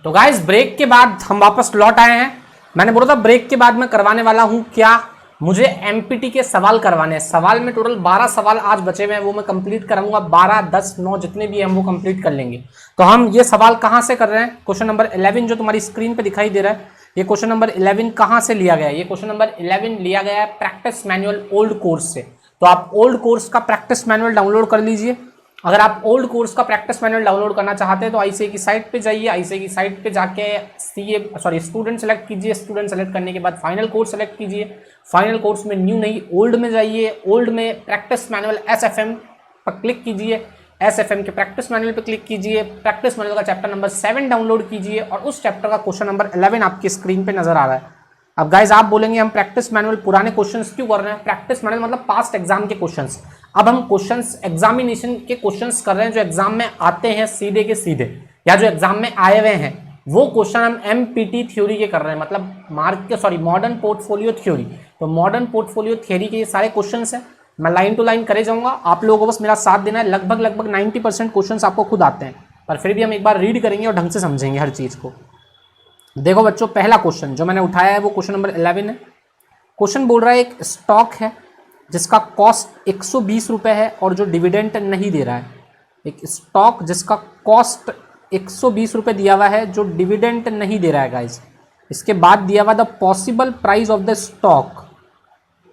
तो guys break के बाद हम वापस लौट आए हैं। मैंने बोला था ब्रेक के बाद मैं करवाने वाला हूं क्या, मुझे एमपीटी के सवाल करवाने हैं। सवाल में टोटल 12 सवाल आज बचे हुए हैं, वो मैं कंप्लीट कराऊंगा। 12, 10, 9 जितने भी हैं वो कंप्लीट कर लेंगे। तो हम ये सवाल कहां से कर रहे हैं, क्वेश्चन नंबर 11 जो तुम्हारी स्क्रीन पे दिखाई दे रहा है, ये क्वेश्चन नंबर 11 कहां से लिया गया है? ये क्वेश्चन नंबर 11 लिया गया है प्रैक्टिस मैनुअल ओल्ड कोर्स से। तो आप ओल्ड कोर्स का प्रैक्टिस मैनुअल डाउनलोड कर लीजिए। अगर आप ओल्ड कोर्स का प्रैक्टिस मैनुअल डाउनलोड करना चाहते हैं तो आईसीए की साइट पे जाइए। आईसीए की साइट पे जाके स्टूडेंट सेलेक्ट कीजिए। स्टूडेंट सेलेक्ट करने के बाद फाइनल कोर्स सेलेक्ट कीजिए। फाइनल कोर्स में न्यू नहीं ओल्ड में जाइए। ओल्ड में प्रैक्टिस मैनुअल एसएफएम पर क्लिक कीजिए। एसएफएम के प्रैक्टिस मैनुअल पे क्लिक कीजिए। प्रैक्टिस मैनुअल का चैप्टर नंबर 7 डाउनलोड कीजिए और उस चैप्टर का क्वेश्चन नंबर 11 आपकी स्क्रीन पे नजर आ रहा है। अब गाइज आप बोलेंगे हम प्रैक्टिस मैनुअल पुराने क्वेश्चंस क्यों कर रहे हैं? प्रैक्टिस मैनुअल मतलब पास्ट एग्जाम के क्वेश्चंस। अब हम क्वेश्चंस एग्जामिनेशन के क्वेश्चंस कर रहे हैं जो एग्जाम में आते हैं सीधे के सीधे, या जो एग्जाम में आए हुए हैं वो क्वेश्चन हम एमपीटी थ्योरी के कर रहे हैं, मतलब मॉडर्न पोर्टफोलियो थ्योरी। तो मॉडर्न पोर्टफोलियो थ्योरी के ये सारे क्वेश्चंस हैं, मैं लाइन टू लाइन करे जाऊंगा। आप लोगों को बस मेरा साथ देना है। लगभग 90% क्वेश्चंस आपको खुद आते हैं, पर फिर भी हम एक बार रीड करेंगे और ढंग से समझेंगे हर चीज को। देखो बच्चों, पहला क्वेश्चन जो मैंने उठाया है वो क्वेश्चन नंबर 11 है। क्वेश्चन बोल रहा है एक स्टॉक है जिसका कॉस्ट 120 रुपये है और जो डिविडेंड नहीं दे रहा है। एक स्टॉक जिसका कॉस्ट 120 रुपये दिया हुआ है जो डिविडेंड नहीं दे रहा है गाइज। इसके बाद दिया हुआ the possible price of the stock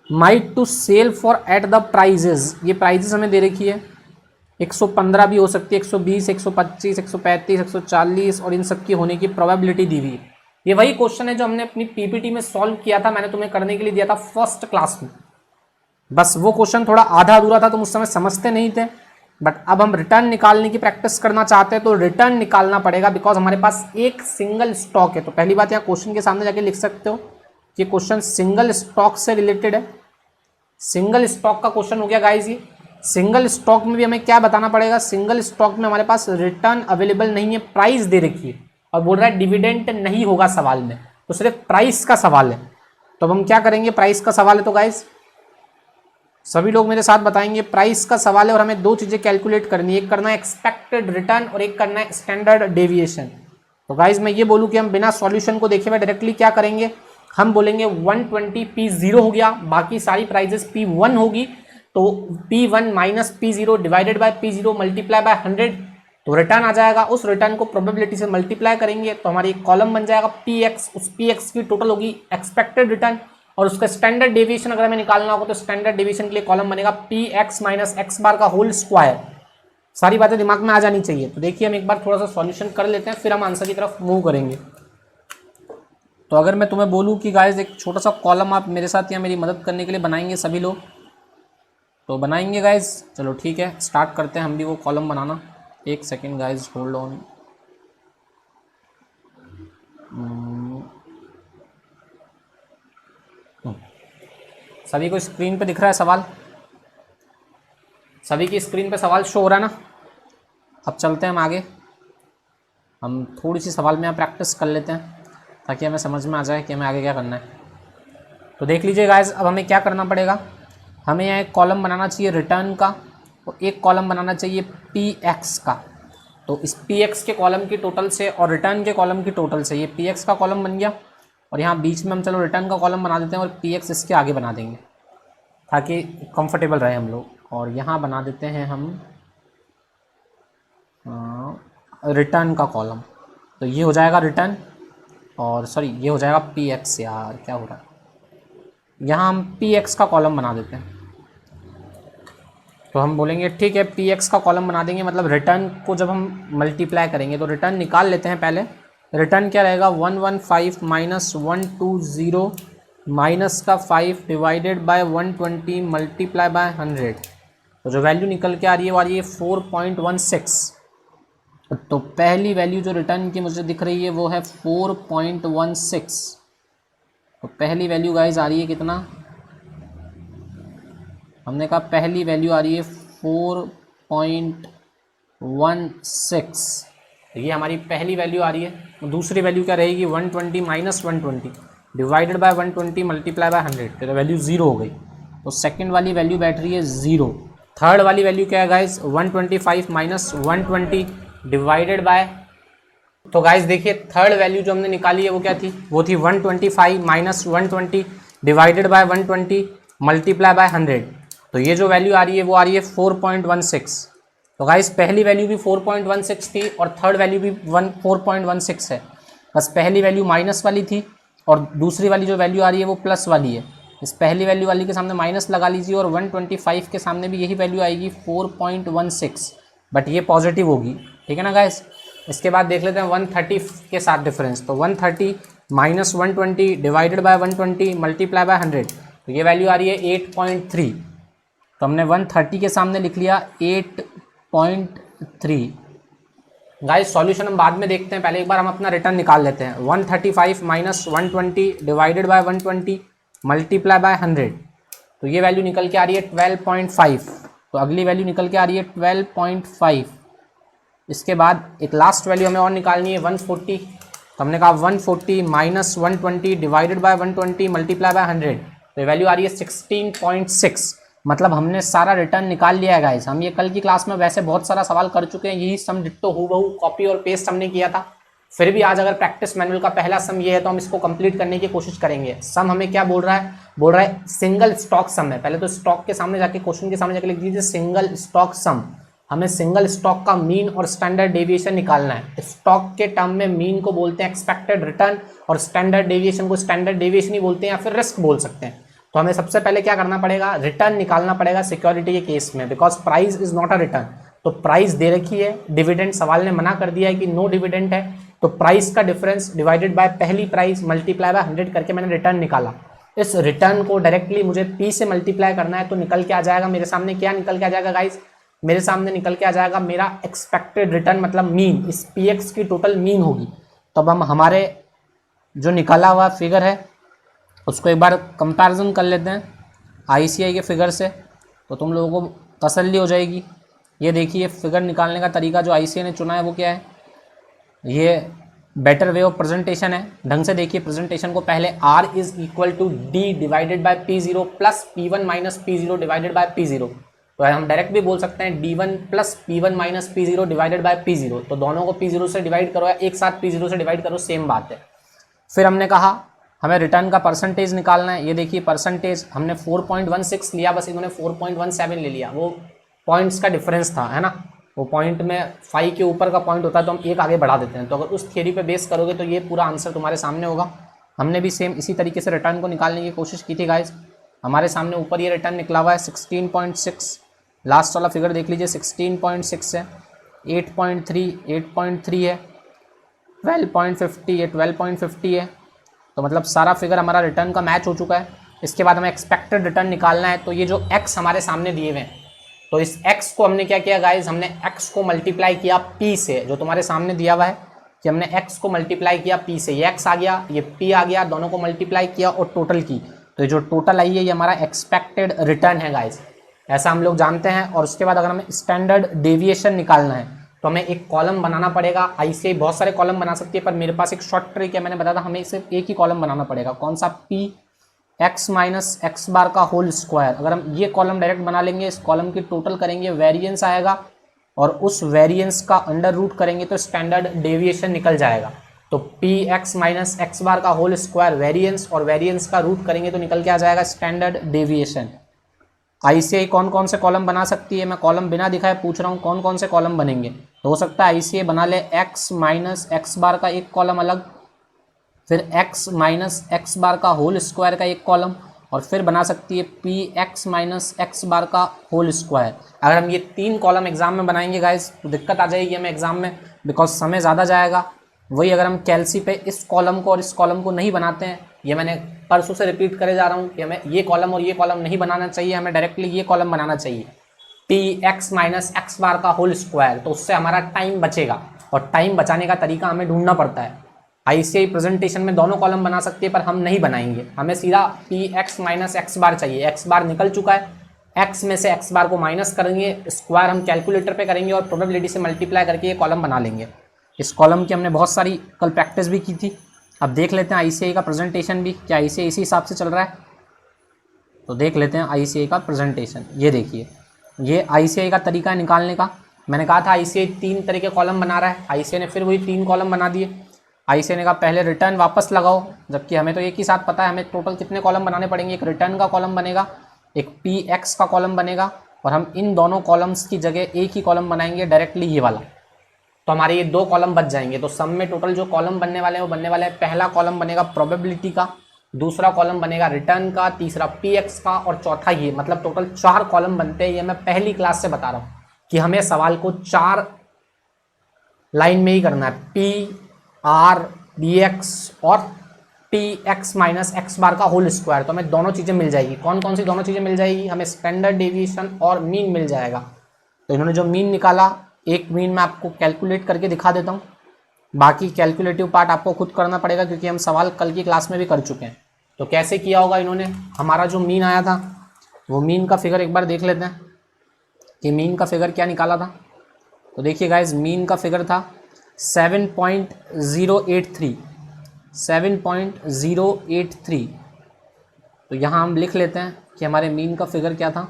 might to sell for at the prices. ये प्राइजेस हमें दे रखी है, 115 भी हो सकती है, 120, 125, 135, 140 और इन सब की होने की प्रोबेबिलिटी दी हुई है। ये वही क्वेश्चन है जो हमने अपनी पीपीटी में सॉल्व किया था, मैंने तुम्हें करने के लिए दिया था फर्स्ट क्लास में। बस वो क्वेश्चन थोड़ा आधा अधूरा था, तुम उस समय समझते नहीं थे। बट अब हम रिटर्न निकालने की प्रैक्टिस करना चाहते हैं तो रिटर्न निकालना पड़ेगा, बिकॉज हमारे पास एक सिंगल स्टॉक है। तो पहली बात यहाँ क्वेश्चन के सामने जाके लिख सकते हो कि क्वेश्चन सिंगल स्टॉक से रिलेटेड है। सिंगल स्टॉक का क्वेश्चन हो गया गाइज। ये सिंगल स्टॉक में भी हमें क्या बताना पड़ेगा? सिंगल स्टॉक में हमारे पास रिटर्न अवेलेबल नहीं है, प्राइस दे रखी है और बोल रहा है डिविडेंड नहीं होगा सवाल में, तो सिर्फ प्राइस का सवाल है। तो अब हम क्या करेंगे? प्राइस का सवाल है तो गाइज सभी लोग मेरे साथ बताएंगे प्राइस का सवाल है और हमें दो चीजें कैलकुलेट करनी है। एक करना है एक्सपेक्टेड रिटर्न और एक करना है स्टैंडर्ड डेविएशन। तो गाइज मैं ये बोलूँ कि हम बिना सॉल्यूशन को देखे हुए डायरेक्टली क्या करेंगे, हम बोलेंगे 120 P0 हो गया, बाकी सारी प्राइजेस P1 होगी। तो P1 minus P0 divided by P0 multiply by 100, तो रिटर्न आ जाएगा। उस रिटर्न को प्रोबेबिलिटी से मल्टीप्लाई करेंगे तो हमारी एक कॉलम बन जाएगा PX। उस PX की टोटल होगी एक्सपेक्टेड रिटर्न और उसका स्टैंडर्ड डेविएशन अगर हमें निकालना होगा तो स्टैंडर्ड डेविएशन के लिए कॉलम बनेगा PX माइनस X बार का होल स्क्वायर। सारी बातें दिमाग में आ जानी चाहिए। तो देखिए हम एक बार थोड़ा सा सॉल्यूशन कर लेते हैं, फिर हम आंसर की तरफ मूव करेंगे। तो अगर मैं तुम्हें बोलूँ कि गाइस एक छोटा सा कॉलम आप मेरे साथ या मेरी मदद करने के लिए बनाएंगे सभी लोग, तो बनाएंगे गाइस? चलो ठीक है, स्टार्ट करते हैं हम भी वो कॉलम बनाना। एक सेकेंड गाइस, होल्ड ऑन। सभी को स्क्रीन पे दिख रहा है सवाल? सभी की स्क्रीन पे सवाल शो हो रहा है ना? अब चलते हैं हम आगे। हम थोड़ी सी सवाल में यहाँ प्रैक्टिस कर लेते हैं ताकि हमें समझ में आ जाए कि हमें आगे क्या करना है। तो देख लीजिए गाइस, अब हमें क्या करना पड़ेगा, हमें यहाँ एक कॉलम बनाना चाहिए रिटर्न का और एक कॉलम बनाना चाहिए PX का। तो इस PX के कॉलम की टोटल से और रिटर्न के कॉलम की टोटल से ये PX का कॉलम बन गया और यहाँ बीच में हम चलो रिटर्न का कॉलम बना देते हैं और PX इसके आगे बना देंगे ताकि कंफर्टेबल रहे हम लोग। और यहाँ बना देते हैं हम रिटर्न का कॉलम। तो ये हो जाएगा रिटर्न और सॉरी ये हो जाएगा PX। यार क्या हो रहा है, यहाँ हम PX का कॉलम बना देते हैं। तो हम बोलेंगे ठीक है PX का कॉलम बना देंगे, मतलब रिटर्न को जब हम मल्टीप्लाई करेंगे तो रिटर्न निकाल लेते हैं पहले। रिटर्न क्या रहेगा, 115 माइनस 120 माइनस का 5 डिवाइडेड बाय 120 मल्टीप्लाई बाय 100। तो जो वैल्यू निकल के आ रही है वो आ रही है 4.16। तो पहली वैल्यू जो रिटर्न की मुझे दिख रही है वो है 4.16। तो पहली वैल्यू गाइज आ रही है कितना, हमने कहा पहली वैल्यू आ रही है 4.16। तो ये हमारी पहली वैल्यू आ रही है। दूसरी वैल्यू क्या रहेगी, 120 minus 120 divided by 120 multiply by 100। तो वैल्यू 0 हो गई। तो सेकंड वाली वैल्यू बैठ रही है 0। थर्ड वाली वैल्यू क्या है गाइज, 125 माइनस 120 डिवाइडेड बाय तो गाइस देखिए थर्ड वैल्यू जो हमने निकाली है वो क्या थी, वो थी 125 minus 120 divided by 120 multiply by 100। तो ये जो वैल्यू आ रही है वो आ रही है 4.16। तो गाइस पहली वैल्यू भी 4.16 थी और थर्ड वैल्यू भी 4.16 है, बस पहली वैल्यू माइनस वाली थी और दूसरी वाली जो वैल्यू आ रही है वो प्लस वाली है। इस पहली वैल्यू वाली के सामने माइनस लगा लीजिए और 125 के सामने भी यही वैल्यू आएगी 4.16, बट ये पॉजिटिव होगी, ठीक है ना गाइस। इसके बाद देख लेते हैं 130 के साथ डिफरेंस। तो 130 minus 120 divided by 120 multiply by 100, तो ये वैल्यू आ रही है 8.3। तो हमने 130 के सामने लिख लिया 8.3। गाइस सॉल्यूशन हम बाद में देखते हैं, पहले एक बार हम अपना रिटर्न निकाल लेते हैं। 135 minus 120 divided by 120 multiply by 100, तो ये वैल्यू निकल के आ रही है 12.5। तो अगली वैल्यू निकल के आ रही है 12.5। इसके बाद एक लास्ट वैल्यू हमें और निकालनी है 140। तो हमने कहा 140 minus 120 divided by 120 multiply by 100, तो ये वैल्यू आ रही है 16.6। मतलब हमने सारा रिटर्न निकाल लिया है गाइस। हम ये कल की क्लास में वैसे बहुत सारा सवाल कर चुके हैं, यही सम डिट्टो हूबहू कॉपी और पेस्ट हमने किया था। फिर भी आज अगर प्रैक्टिस मैनुअल का पहला सम ये है तो हम इसको कंप्लीट करने की कोशिश करेंगे। सम हमें क्या बोल रहा है, बोल रहा है सिंगल स्टॉक सम है। पहले तो स्टॉक के सामने जाके क्वेश्चन के सामने जाके लिख दीजिए सिंगल स्टॉक सम। हमें सिंगल स्टॉक का मीन और स्टैंडर्ड डेविएशन निकालना है। स्टॉक के टर्म में मीन को बोलते हैं एक्सपेक्टेड रिटर्न और स्टैंडर्ड डेविएशन को स्टैंडर्ड डेविएशन ही बोलते हैं या फिर रिस्क बोल सकते हैं। तो हमें सबसे पहले क्या करना पड़ेगा, रिटर्न निकालना पड़ेगा सिक्योरिटी के केस में, because price is not a return. तो प्राइस दे रखी है, डिविडेंड सवाल ने मना कर दिया है कि नो डिविडेंड है, तो प्राइस का डिफरेंस डिवाइडेड बाय पहली प्राइस मल्टीप्लाई बाय 100 करके मैंने रिटर्न निकाला। इस रिटर्न को डायरेक्टली मुझे पी से मल्टीप्लाई करना है, तो निकल के आ जाएगा मेरे सामने, क्या निकल के आ जाएगा गाइस, मेरे सामने निकल के आ जाएगा मेरा एक्सपेक्टेड रिटर्न, मतलब मीन। इस पी एक्स की टोटल मीन होगी। तो अब हम हमारे जो निकाला हुआ फिगर है उसको एक बार कंपैरिजन कर लेते हैं आईसीआई के फिगर से, तो तुम लोगों को तसल्ली हो जाएगी। ये देखिए फिगर निकालने का तरीका जो आईसीआई ने चुना है वो क्या है, ये बेटर वे ऑफ प्रेजेंटेशन है। ढंग से देखिए प्रेजेंटेशन को, पहले R is equal to D divided by P0 plus P1 minus P0 divided by P0। तो हम डायरेक्ट भी बोल सकते हैं D1 plus P1 minus P0 divided by P0। तो दोनों को P0 से डिवाइड करो या एक साथ P0 से डिवाइड करो, सेम बात है। फिर हमने कहा हमें रिटर्न का परसेंटेज निकालना है। ये देखिए परसेंटेज हमने 4.16 लिया, बस इन्होंने 4.17 ले लिया, वो पॉइंट्स का डिफरेंस था, है ना। वो पॉइंट में 5 के ऊपर का पॉइंट होता है तो हम एक आगे बढ़ा देते हैं। तो अगर उस थियरी पे बेस करोगे तो ये पूरा आंसर तुम्हारे सामने होगा। हमने भी सेम इसी तरीके से रिटर्न को निकालने की कोशिश की थी गाइज। हमारे सामने ऊपर ये रिटर्न निकला हुआ है 16.6, लास्ट वाला फिगर देख लीजिए 16.6 है, 8.3 है, 12.50 है, 12.50 है। तो मतलब सारा फिगर हमारा रिटर्न का मैच हो चुका है। इसके बाद हमें एक्सपेक्टेड रिटर्न निकालना है। तो ये जो x हमारे सामने दिए हुए हैं, तो इस x को हमने क्या किया गाइज, हमने x को मल्टीप्लाई किया p से, जो तुम्हारे सामने दिया हुआ है कि हमने x को मल्टीप्लाई किया p से। ये x आ गया, ये p आ गया, दोनों को मल्टीप्लाई किया और टोटल की। तो ये जो टोटल आई है ये हमारा एक्सपेक्टेड रिटर्न है गाइज, ऐसा हम लोग जानते हैं। और उसके बाद अगर हमें स्टैंडर्ड डेविएशन निकालना है तो हमें एक कॉलम बनाना पड़ेगा। आईसीआई बहुत सारे कॉलम बना सकती है, पर मेरे पास एक शॉर्ट ट्रिक है, मैंने बताया था हमें सिर्फ एक ही कॉलम बनाना पड़ेगा। कौन सा, P x minus X bar का होल स्क्वायर। अगर हम ये कॉलम डायरेक्ट बना लेंगे, इस कॉलम की टोटल करेंगे, वेरिएंस आएगा और उस वेरिएंस का अंडर रूट करेंगे तो स्टैंडर्ड डेविएशन निकल जाएगा। तो P x minus X bar का होल स्क्वायर वेरिएंस, और वेरिएंस का रूट करेंगे तो निकल के आ जाएगा स्टैंडर्ड डेविएशन। आईसीआई कौन कौन से कॉलम बना सकती है, मैं कॉलम बिना दिखाए पूछ रहा हूँ कौन कौन से कॉलम बनेंगे। तो हो सकता है आईसीआई बना ले एक्स माइनस एक्स बार का एक कॉलम अलग, फिर एक्स माइनस एक्स बार का होल स्क्वायर का एक कॉलम, और फिर बना सकती है P x minus X bar का होल स्क्वायर। अगर हम ये 3 कॉलम एग्जाम में बनाएंगे गाइस तो दिक्कत आ जाएगी हमें एग्जाम में, बिकॉज समय ज़्यादा जाएगा। वही अगर हम कैलसी पे इस कॉलम को और इस कॉलम को नहीं बनाते हैं, ये मैंने परसों से रिपीट करे जा रहा हूँ कि हमें ये कॉलम और ये कॉलम नहीं बनाना चाहिए, हमें डायरेक्टली ये कॉलम बनाना चाहिए, P x minus X bar का होल स्क्वायर। तो उससे हमारा टाइम बचेगा, और टाइम बचाने का तरीका हमें ढूंढना पड़ता है। आईसीआई प्रेजेंटेशन में दोनों कॉलम बना सकती है, पर हम नहीं बनाएंगे, हमें सीधा पी एक्स माइनस एक्स बार चाहिए। एक्स बार निकल चुका है, एक्स में से एक्स बार को माइनस करेंगे, स्क्वायर हम कैलकुलेटर पे करेंगे और प्रोबेबिलिटी से मल्टीप्लाई करके ये कॉलम बना लेंगे। इस कॉलम की हमने बहुत सारी कल प्रैक्टिस भी की थी। अब देख लेते हैं आईसीआई का प्रेजेंटेशन भी, क्या आईसीआई इसी हिसाब से चल रहा है। तो देख लेते हैं आईसीआई का प्रेजेंटेशन। ये देखिए, ये आईसीआई का तरीका है निकालने का। मैंने कहा था आईसीआई 3 तरह के कॉलम बना रहा है, आईसीआई ने फिर वही 3 कॉलम बना दिए। आईसीआई ने कहा पहले रिटर्न वापस लगाओ, जबकि हमें तो एक ही साथ पता है हमें टोटल कितने कॉलम बनाने पड़ेंगे। एक रिटर्न का कॉलम बनेगा, एक पी एक्स का कॉलम बनेगा, और हम इन दोनों कॉलम्स की जगह एक ही कॉलम बनाएंगे डायरेक्टली ये वाला, तो हमारे ये 2 कॉलम बच जाएंगे। तो सम में टोटल जो कॉलम बनने वाले हैं वो बनने वाले हैं, पहला कॉलम बनेगा प्रोबेबिलिटी का, दूसरा कॉलम बनेगा रिटर्न का, तीसरा पी एक्स का, और चौथा ये, मतलब टोटल 4 कॉलम बनते हैं। ये मैं पहली क्लास से बता रहा हूँ कि हमें सवाल को 4 लाइन में ही करना है, पी आर डी एक्स और P x minus X bar का होल स्क्वायर। तो हमें दोनों चीज़ें मिल जाएगी। कौन कौन सी दोनों चीज़ें मिल जाएगी? हमें स्टैंडर्ड डेविएशन और मीन मिल जाएगा। तो इन्होंने जो मीन निकाला, एक मीन मैं आपको कैलकुलेट करके दिखा देता हूँ, बाकी कैलकुलेटिव पार्ट आपको खुद करना पड़ेगा क्योंकि हम सवाल कल की क्लास में भी कर चुके हैं। तो कैसे किया होगा इन्होंने, हमारा जो मीन आया था वो मीन का फिगर एक बार देख लेते हैं कि मीन का फिगर क्या निकाला था। तो देखिए गाइज, मीन का फिगर था 7.083। तो यहाँ हम लिख लेते हैं कि हमारे मीन का फिगर क्या था,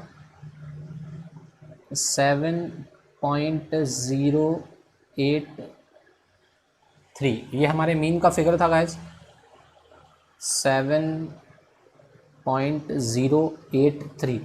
7.083। ये हमारे मीन का फिगर था गाइज, 7.083।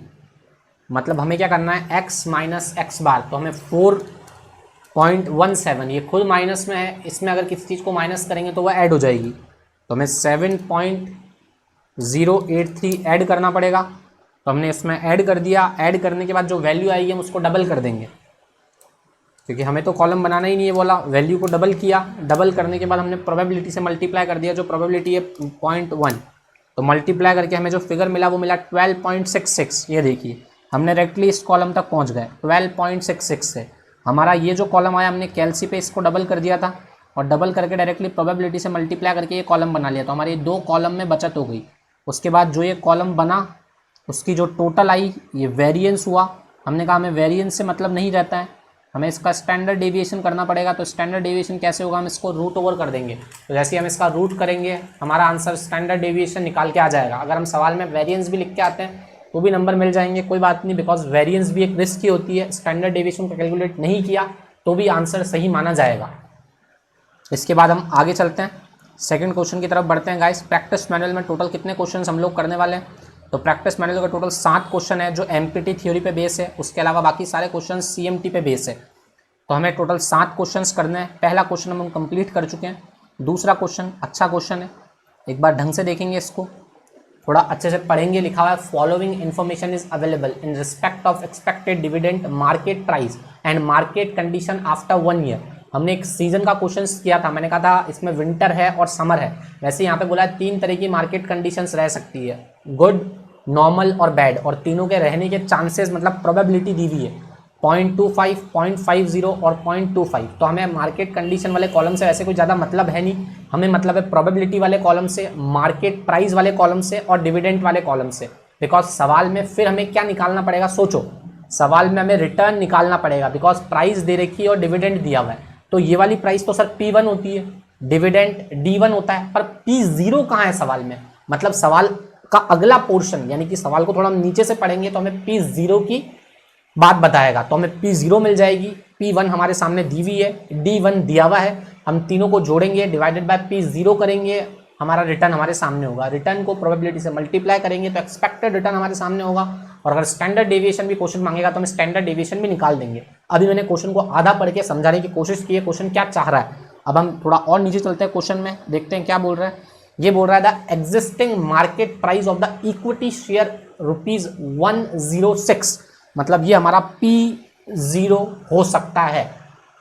मतलब हमें क्या करना है, x माइनस एक्स बार, तो हमें 4.17, ये खुद माइनस में है, इसमें अगर किसी चीज़ को माइनस करेंगे तो वह ऐड हो जाएगी, तो हमें 7.083 ऐड करना पड़ेगा। तो हमने इसमें ऐड कर दिया, ऐड करने के बाद जो वैल्यू आएगी हम उसको डबल कर देंगे, क्योंकि हमें तो कॉलम बनाना ही नहीं है बोला, वैल्यू को डबल किया, डबल करने के बाद हमने प्रोबेबिलिटी से मल्टीप्लाई कर दिया, जो प्रोबेबिलिटी है 0.1, तो मल्टीप्लाई करके हमें जो फिगर मिला वो मिला 12.66। ये देखिए हमने डायरेक्टली इस कॉलम तक पहुंच गए 12.66 से। हमारा ये जो कॉलम आया हमने कैलसी पे इसको डबल कर दिया था, और डबल करके डायरेक्टली प्रोबेबिलिटी से मल्टीप्लाई करके ये कॉलम बना लिया, तो हमारे 2 कॉलम में बचत हो गई। उसके बाद जो ये कॉलम बना उसकी जो टोटल आई, ये वेरिएंस हुआ। हमने कहा हमें वेरिएंस से मतलब नहीं रहता है, हमें इसका स्टैंडर्ड डेविएशन करना पड़ेगा। तो स्टैंडर्ड डेविएशन कैसे होगा, हम इसको रूट ओवर कर देंगे, तो जैसे ही हम इसका रूट करेंगे हमारा आंसर स्टैंडर्ड डेविएशन निकाल के आ जाएगा। अगर हम सवाल में वेरिएंस भी लिख के आते हैं तो भी नंबर मिल जाएंगे, कोई बात नहीं, बिकॉज वेरिएंस भी एक रिस्क की होती है। स्टैंडर्ड डेविएशन को कैलकुलेट नहीं किया तो भी आंसर सही माना जाएगा। इसके बाद हम आगे चलते हैं, सेकंड क्वेश्चन की तरफ बढ़ते हैं गाइस। प्रैक्टिस मैनुअल में टोटल कितने क्वेश्चन हम लोग करने वाले हैं, तो प्रैक्टिस मैनुअल का टोटल 7 क्वेश्चन है जो एमपीटी थ्योरी पे बेस है, उसके अलावा बाकी सारे क्वेश्चन सीएमटी पे बेस है। तो हमें टोटल 7 क्वेश्चंस करने हैं। पहला क्वेश्चन हम कंप्लीट कर चुके हैं, दूसरा क्वेश्चन अच्छा क्वेश्चन है, एक बार ढंग से देखेंगे इसको, थोड़ा अच्छे से पढ़ेंगे। लिखा हुआ है following information is available in respect of expected dividend, market price and market condition after 1 year. हमने एक सीजन का क्वेश्चन किया था, मैंने कहा था इसमें विंटर है और समर है, वैसे यहाँ पे बोला है 3 तरह की मार्केट कंडीशंस रह सकती है, गुड, नॉर्मल और बैड, और तीनों के रहने के चांसेस मतलब प्रोबेबिलिटी दी हुई है 0.25, 0.50 और 0.25। तो हमें मार्केट कंडीशन वाले कॉलम से वैसे कोई ज़्यादा मतलब है नहीं, हमें मतलब है प्रोबेबिलिटी वाले कॉलम से, मार्केट प्राइस वाले कॉलम से और डिविडेंड वाले कॉलम से। बिकॉज सवाल में फिर हमें क्या निकालना पड़ेगा, सोचो, सवाल में हमें रिटर्न निकालना पड़ेगा, बिकॉज प्राइस दे रखी है और डिविडेंड दिया हुआ है। तो ये वाली प्राइस तो सर P1 होती है, डिविडेंड D1 होता है, पर P0 कहाँ है सवाल में, मतलब सवाल का अगला पोर्शन, यानी कि सवाल को थोड़ा हम नीचे से पढ़ेंगे तो हमें P0 की बात बताएगा। तो हमें P0 मिल जाएगी, P1 हमारे सामने दी हुई है, D1 दिया हुआ है, हम तीनों को जोड़ेंगे, डिवाइडेड बाय P0 करेंगे, हमारा रिटर्न हमारे सामने होगा। रिटर्न को प्रोबेबिलिटी से मल्टीप्लाई करेंगे तो एक्सपेक्टेड रिटर्न हमारे सामने होगा, और अगर स्टैंडर्ड डेविएशन भी क्वेश्चन मांगेगा तो हम स्टैंडर्ड डेविएशन भी निकाल देंगे। अभी मैंने क्वेश्चन को आधा पढ़ के समझाने की कोशिश की है, क्वेश्चन क्या चाह रहा है। अब हम थोड़ा और नीचे चलते हैं क्वेश्चन में, देखते हैं क्या बोल रहा है। ये बोल रहा है the existing market price of the equity share ₹106, मतलब ये हमारा P0 हो सकता है।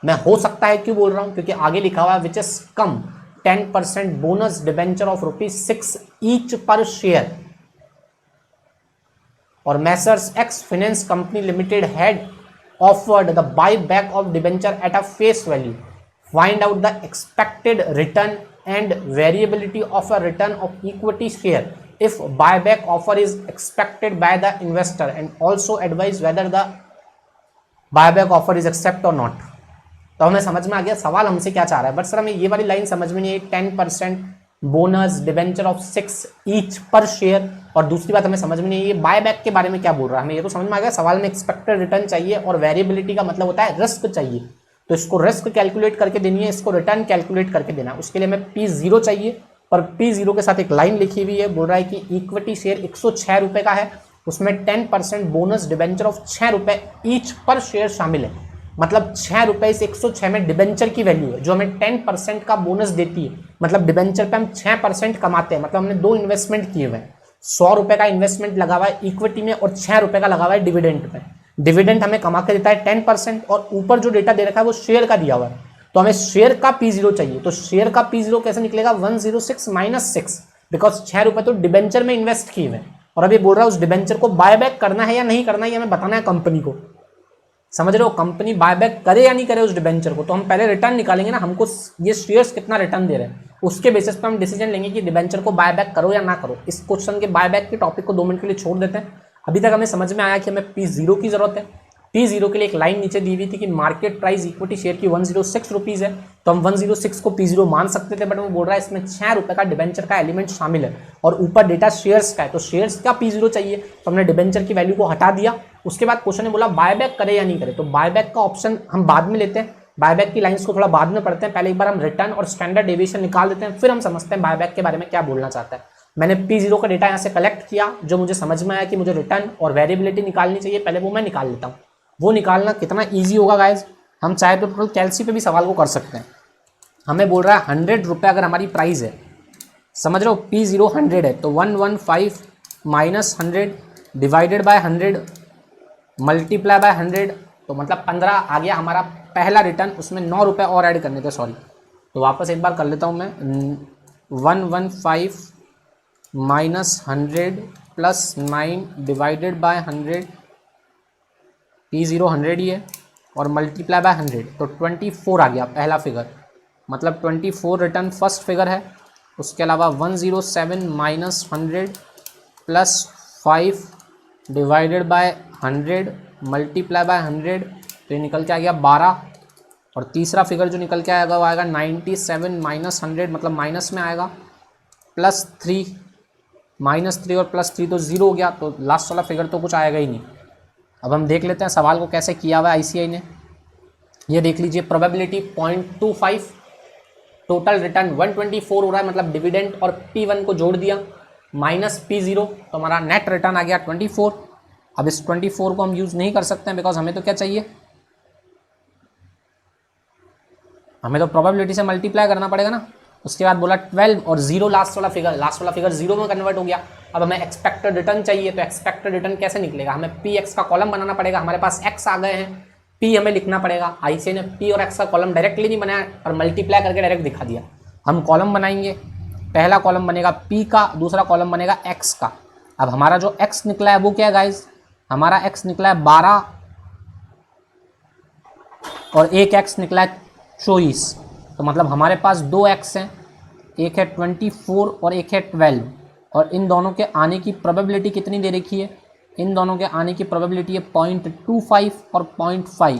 मैं हो सकता है क्यों बोल रहा हूं, क्योंकि आगे लिखा हुआ है which is come 10% bonus debenture of ₹6 each पर शेयर, और Messrs ex finance company limited had offered the buy back of debenture at a face value, find out the expected return and variability of a return of equity share if buyback offer is expected by the investor and also advise whether the buyback offer is accept or not। तो हमें समझ में आ गया सवाल हमसे क्या चाह रहा है, बट सर हमें ये वाली लाइन समझ में नहीं आई, 10% बोनस डिबेंचर ऑफ 6 ईच पर शेयर, और दूसरी बात हमें समझ में नहीं है बाय बैक के बारे में क्या बोल रहा है। हमें ये तो समझ में आ गया सवाल में एक्सपेक्टेड रिटर्न चाहिए और वेरिएबिलिटी का मतलब होता है रिस्क चाहिए, तो इसको रिस्क कैलकुलेट करके देनी है, इसको रिटर्न कैलकुलेट करके देना है। उसके लिए हमें P0 चाहिए, पर P0 के साथ एक लाइन लिखी हुई है, बोल रहा है कि इक्विटी शेयर 106 रुपये का है, उसमें 10% बोनस डिबेंचर ऑफ 6 रुपये ईच पर शेयर शामिल है। मतलब 6 रुपये इस 106 में डिबेंचर की वैल्यू है जो हमें 10% का बोनस देती है। मतलब डिबेंचर पे हम 6% कमाते हैं, मतलब हमने 2 इन्वेस्टमेंट किए हुए हैं। 100 रुपये का इन्वेस्टमेंट लगा हुआ है इक्विटी में और 6 रुपये का लगा हुआ है डिविडेंड पे। डिविडेंड हमें कमा के देता है 10% और ऊपर जो डेटा दे रखा है वो शेयर का दिया हुआ है, तो हमें शेयर का P0 चाहिए। तो शेयर का P0 कैसे निकलेगा 106 माइनस 6, बिकॉज 6 रुपये तो डिबेंचर में इन्वेस्ट किए हुए हैं और अभी बोल रहा है उस डिबेंचर को बाय बैक करना है या नहीं करना है, हमें बताना है कंपनी को। समझ रहे हो, कंपनी बाय बैक करे या नहीं करे उस डिबेंचर को, तो हम पहले रिटर्न निकालेंगे ना, हमको ये शेयर्स कितना रिटर्न दे रहे हैं, उसके बेसिस पर हम डिसीजन लेंगे कि डिबेंचर को बाय बैक करो या ना करो। इस क्वेश्चन के बाय बैक के टॉपिक को 2 मिनट के लिए छोड़ देते हैं। अभी तक हमें समझ में आया कि हमें P0 की जरूरत है। P0 के लिए एक लाइन नीचे दी हुई थी कि मार्केट प्राइस इक्विटी शेयर की 106 रुपीज़ है, तो हम 106 को P0 मान सकते थे, बट वो बोल रहा है इसमें 6 रुपये का डिबेंचर का एलिमेंट शामिल है और ऊपर डेटा शेयर्स का है, तो शेयर्स का P0 चाहिए, तो हमने डिबेंचर की वैल्यू को हटा दिया। उसके बाद क्वेश्चन ने बोला बायबैक करे या नहीं करे, तो बायबैक का ऑप्शन हम बाद में लेते हैं, बायबैक की लाइंस को थोड़ा बाद में पढ़ते हैं। पहले एक बार हम रिटर्न और स्टैंडर्ड डेविएशन निकाल देते हैं, फिर हम समझते हैं बायबैक के बारे में क्या बोलना चाहता है। मैंने P0 का डेटा यहाँ से कलेक्ट किया, जो मुझे समझ में आया कि मुझे रिटर्न और वेरिएबिलिटी निकालनी चाहिए, पहले वो मैं निकाल लेता हूँ। वो निकालना कितना ईजी होगा गाइज, हम चाहे तो टोटल कैलसी पे भी सवाल को कर सकते हैं। हमें बोल रहा है 100 रुपये अगर हमारी प्राइस है, समझ रहे हो P0 100 है, तो 115 minus 100 divided by 100 multiply by 100, तो मतलब 15 आ गया हमारा पहला रिटर्न। उसमें 9 रुपये और ऐड करने थे, सॉरी, तो वापस एक बार कर लेता हूँ मैं। 115 minus 100 plus 9 divided by 100, P0 100 ही है और मल्टीप्लाई बाय 100, तो 24 आ गया पहला फिगर, मतलब 24 रिटर्न फर्स्ट फिगर है। उसके अलावा 107 minus 100 plus 5 divided by 100 multiply by 100, तो ये निकल के आ गया 12। और तीसरा फिगर जो निकल के आएगा वो आएगा 97 माइनस 100, मतलब माइनस में आएगा, प्लस 3, माइनस 3 और प्लस 3 तो 0 हो गया, तो लास्ट वाला फिगर तो कुछ आएगा ही नहीं। अब हम देख लेते हैं सवाल को कैसे किया हुआ है ICI ने। ये देख लीजिए, प्रोबेबिलिटी 0.25, टोटल रिटर्न 124 हो रहा है, मतलब डिविडेंड और P1 को जोड़ दिया माइनस P0, तो हमारा नेट रिटर्न आ गया 24। अब इस 24 को हम यूज़ नहीं कर सकते हैं, बिकॉज हमें तो क्या चाहिए, हमें तो प्रोबेबिलिटी से मल्टीप्लाई करना पड़ेगा ना। उसके बाद बोला 12 और 0 लास्ट वाला फिगर 0 में कन्वर्ट हो गया। अब हमें एक्सपेक्टेड रिटर्न चाहिए, तो एक्सपेक्टेड रिटर्न कैसे निकलेगा, हमें Px का कॉलम बनाना पड़ेगा। हमारे पास x आ गए हैं, P हमें लिखना पड़ेगा। ICI ने P और x का कॉलम डायरेक्टली नहीं बनाया और मल्टीप्लाई करके डायरेक्ट दिखा दिया। हम कॉलम बनाएंगे, पहला कॉलम बनेगा P का, दूसरा कॉलम बनेगा x का। अब हमारा जो x निकला है वो क्या है गाइज, हमारा x निकला है 12 और एक x निकला है 24, तो मतलब हमारे पास 2 x हैं, एक है 24 और एक है 12, और इन दोनों के आने की प्रोबेबिलिटी कितनी दे रखी है, इन दोनों के आने की प्रोबेबिलिटी है 0.25 और 0.5,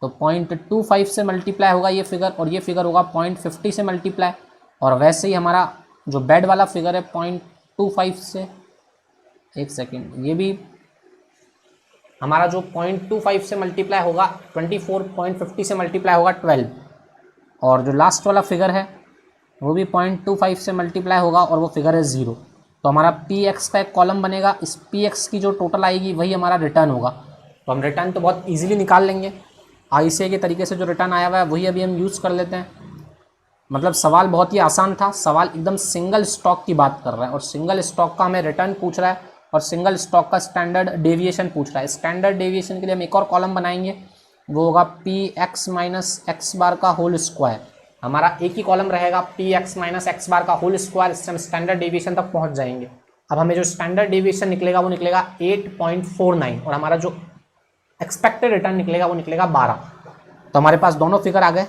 तो 0.25 से मल्टीप्लाई होगा ये फिगर और ये फिगर होगा 0.50 से मल्टीप्लाई। और वैसे ही हमारा जो बेड वाला फिगर है 0.25 से, एक सेकेंड, ये भी हमारा जो 0.25 से मल्टीप्लाई होगा 24, 0.50 से मल्टीप्लाई होगा 12, और जो लास्ट वाला फिगर है वो भी 0.25 से मल्टीप्लाई होगा और वो फिगर है 0। तो हमारा Px का एक कॉलम बनेगा, इस Px की जो टोटल आएगी वही हमारा रिटर्न होगा। तो हम रिटर्न तो बहुत इजीली निकाल लेंगे, ICI के तरीके से जो रिटर्न आया हुआ है वही अभी हम यूज़ कर लेते हैं। मतलब सवाल बहुत ही आसान था, सवाल एकदम सिंगल स्टॉक की बात कर रहा है और सिंगल स्टॉक का हमें रिटर्न पूछ रहा है और सिंगल स्टॉक का स्टैंडर्ड डेविएशन पूछ रहा है। स्टैंडर्ड डेविएशन के लिए हम एक और कॉलम बनाएंगे, वो होगा Px माइनस एक्स बार का होल स्क्वायर। हमारा एक ही कॉलम रहेगा Px माइनस एक्स बार का होल स्क्वायर, इससे हम स्टैंडर्ड डेविएशन तक पहुंच जाएंगे। अब हमें जो स्टैंडर्ड डेविएशन निकलेगा वो निकलेगा 8.49 और हमारा जो एक्सपेक्टेड रिटर्न निकलेगा वो निकलेगा 12। तो हमारे पास दोनों फिगर आ गए,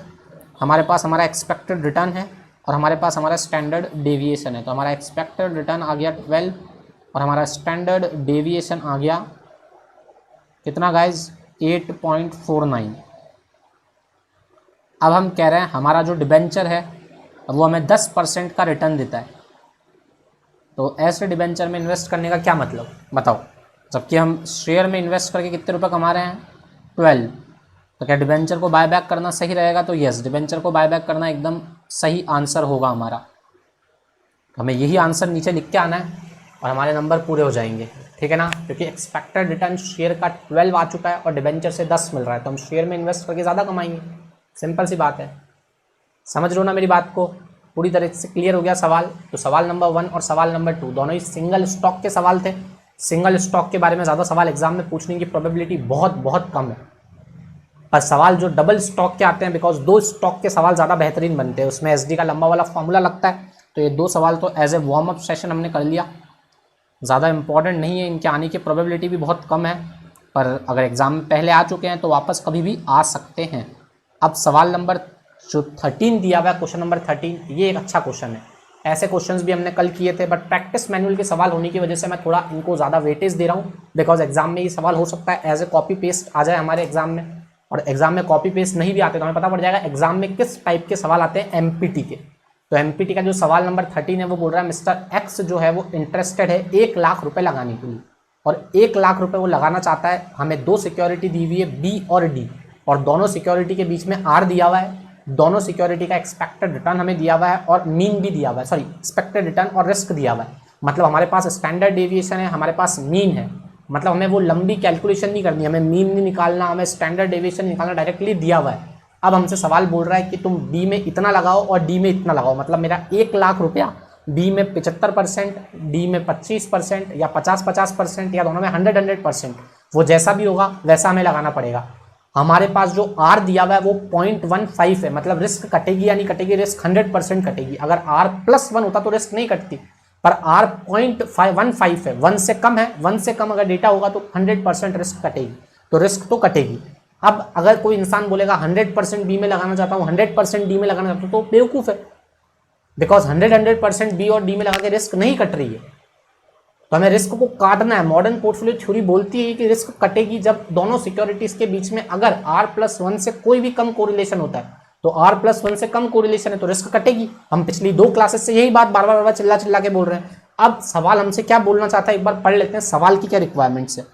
हमारे पास हमारा एक्सपेक्टेड रिटर्न है और हमारे पास हमारा स्टैंडर्ड डेविएशन है। तो हमारा एक्सपेक्टेड रिटर्न आ गया 12 और हमारा स्टैंडर्ड डेविएशन आ गया कितना गाइज, 8.49। अब हम कह रहे हैं हमारा जो डिबेंचर है अब वो हमें 10% का रिटर्न देता है, तो ऐसे डिबेंचर में इन्वेस्ट करने का क्या मतलब बताओ, जबकि हम शेयर में इन्वेस्ट करके कितने रुपए कमा रहे हैं 12। तो क्या डिबेंचर को बाय बैक करना सही रहेगा? तो यस, डिबेंचर को बाय बैक करना एकदम सही आंसर होगा हमारा। हमें यही आंसर नीचे लिख के आना है और हमारे नंबर पूरे हो जाएंगे, ठीक है ना, क्योंकि एक्सपेक्टेड रिटर्न शेयर का 12 आ चुका है और डिबेंचर से 10 मिल रहा है, तो हम शेयर में इन्वेस्ट करके ज़्यादा कमाएंगे। सिंपल सी बात है, समझ लो ना मेरी बात को, पूरी तरह से क्लियर हो गया सवाल। तो सवाल नंबर 1 और सवाल नंबर 2 दोनों ही सिंगल स्टॉक के सवाल थे। सिंगल स्टॉक के बारे में ज़्यादा सवाल एग्जाम में पूछने की प्रोबेबिलिटी बहुत बहुत कम है, पर सवाल जो डबल स्टॉक के आते हैं, बिकॉज 2 स्टॉक के सवाल ज़्यादा बेहतरीन बनते हैं, उसमें एसडी का लंबा वाला फॉर्मूला लगता है। तो ये 2 सवाल तो as a warm up session हमने कर लिया, ज़्यादा इंपॉर्टेंट नहीं है, इनके आने की प्रोबेबिलिटी भी बहुत कम है, पर अगर एग्जाम में पहले आ चुके हैं तो वापस कभी भी आ सकते हैं। अब सवाल नंबर जो 13 दिया हुआ है, क्वेश्चन नंबर 13, ये एक अच्छा क्वेश्चन है। ऐसे क्वेश्चंस भी हमने कल किए थे, बट प्रैक्टिस मैनुअल के सवाल होने की वजह से मैं थोड़ा इनको ज़्यादा वेटेज दे रहा हूँ, बिकॉज एग्जाम में ये सवाल हो सकता है एज ए कॉपी पेस्ट आ जाए हमारे एग्जाम में, और एग्जाम में कॉपी पेस्ट नहीं भी आते तो हमें पता पड़ जाएगा एग्जाम में किस टाइप के सवाल आते हैं एमपीटी के। तो एमपीटी का जो सवाल नंबर 13 है वो बोल रहा है मिस्टर एक्स जो है वो इंटरेस्टेड है 1 लाख रुपए लगाने के लिए, और 1 लाख रुपए वो लगाना चाहता है। हमें 2 सिक्योरिटी दी हुई है बी और डी, और दोनों सिक्योरिटी के बीच में आर दिया हुआ है, दोनों सिक्योरिटी का एक्सपेक्टेड रिटर्न हमें दिया हुआ है और मीन भी दिया हुआ है, सॉरी एक्सपेक्टेड रिटर्न और रिस्क दिया हुआ है। मतलब हमारे पास स्टैंडर्ड डेविएशन है, हमारे पास मीन है, मतलब हमें वो लंबी कैलकुलेशन नहीं करनी, हमें मीन नहीं निकालना, हमें स्टैंडर्ड डेविएशन निकालना, डायरेक्टली दिया हुआ है। अब हमसे सवाल बोल रहा है कि तुम बी में इतना लगाओ और डी में इतना लगाओ, मतलब मेरा 1 लाख रुपया बी में 75%, डी में 25% या 50-50% या दोनों में 100-100%, वो जैसा भी होगा वैसा हमें लगाना पड़ेगा। हमारे पास जो आर दिया हुआ है वो 0.15 है, मतलब रिस्क कटेगी या नहीं कटेगी, रिस्क 100% कटेगी। अगर आर +1 होता तो रिस्क नहीं कटती, पर आर 0.15 है, 1 से कम है, 1 से कम अगर डेटा होगा तो 100% रिस्क कटेगी, तो रिस्क तो कटेगी। अब अगर कोई इंसान बोलेगा 100% बी में लगाना चाहता हूँ, 100% डी में लगाना चाहता हूँ, तो बेवकूफ़ है, बिकॉज 100% बी और डी में लगा के रिस्क नहीं कट रही है। तो हमें रिस्क को काटना है। मॉडर्न पोर्टफोलियो थ्योरी बोलती है कि रिस्क कटेगी जब दोनों सिक्योरिटीज के बीच में अगर R+1 से कोई भी कम कोरिलेशन होता है, तो R+1 से कम कोरिलेशन है तो रिस्क कटेगी। हम पिछली 2 क्लासेस से यही बात बार बार चिल्ला चिल्ला के बोल रहे हैं। अब सवाल हमसे क्या बोलना चाहता है एक बार पढ़ लेते हैं, सवाल की क्या रिक्वायरमेंट्स है।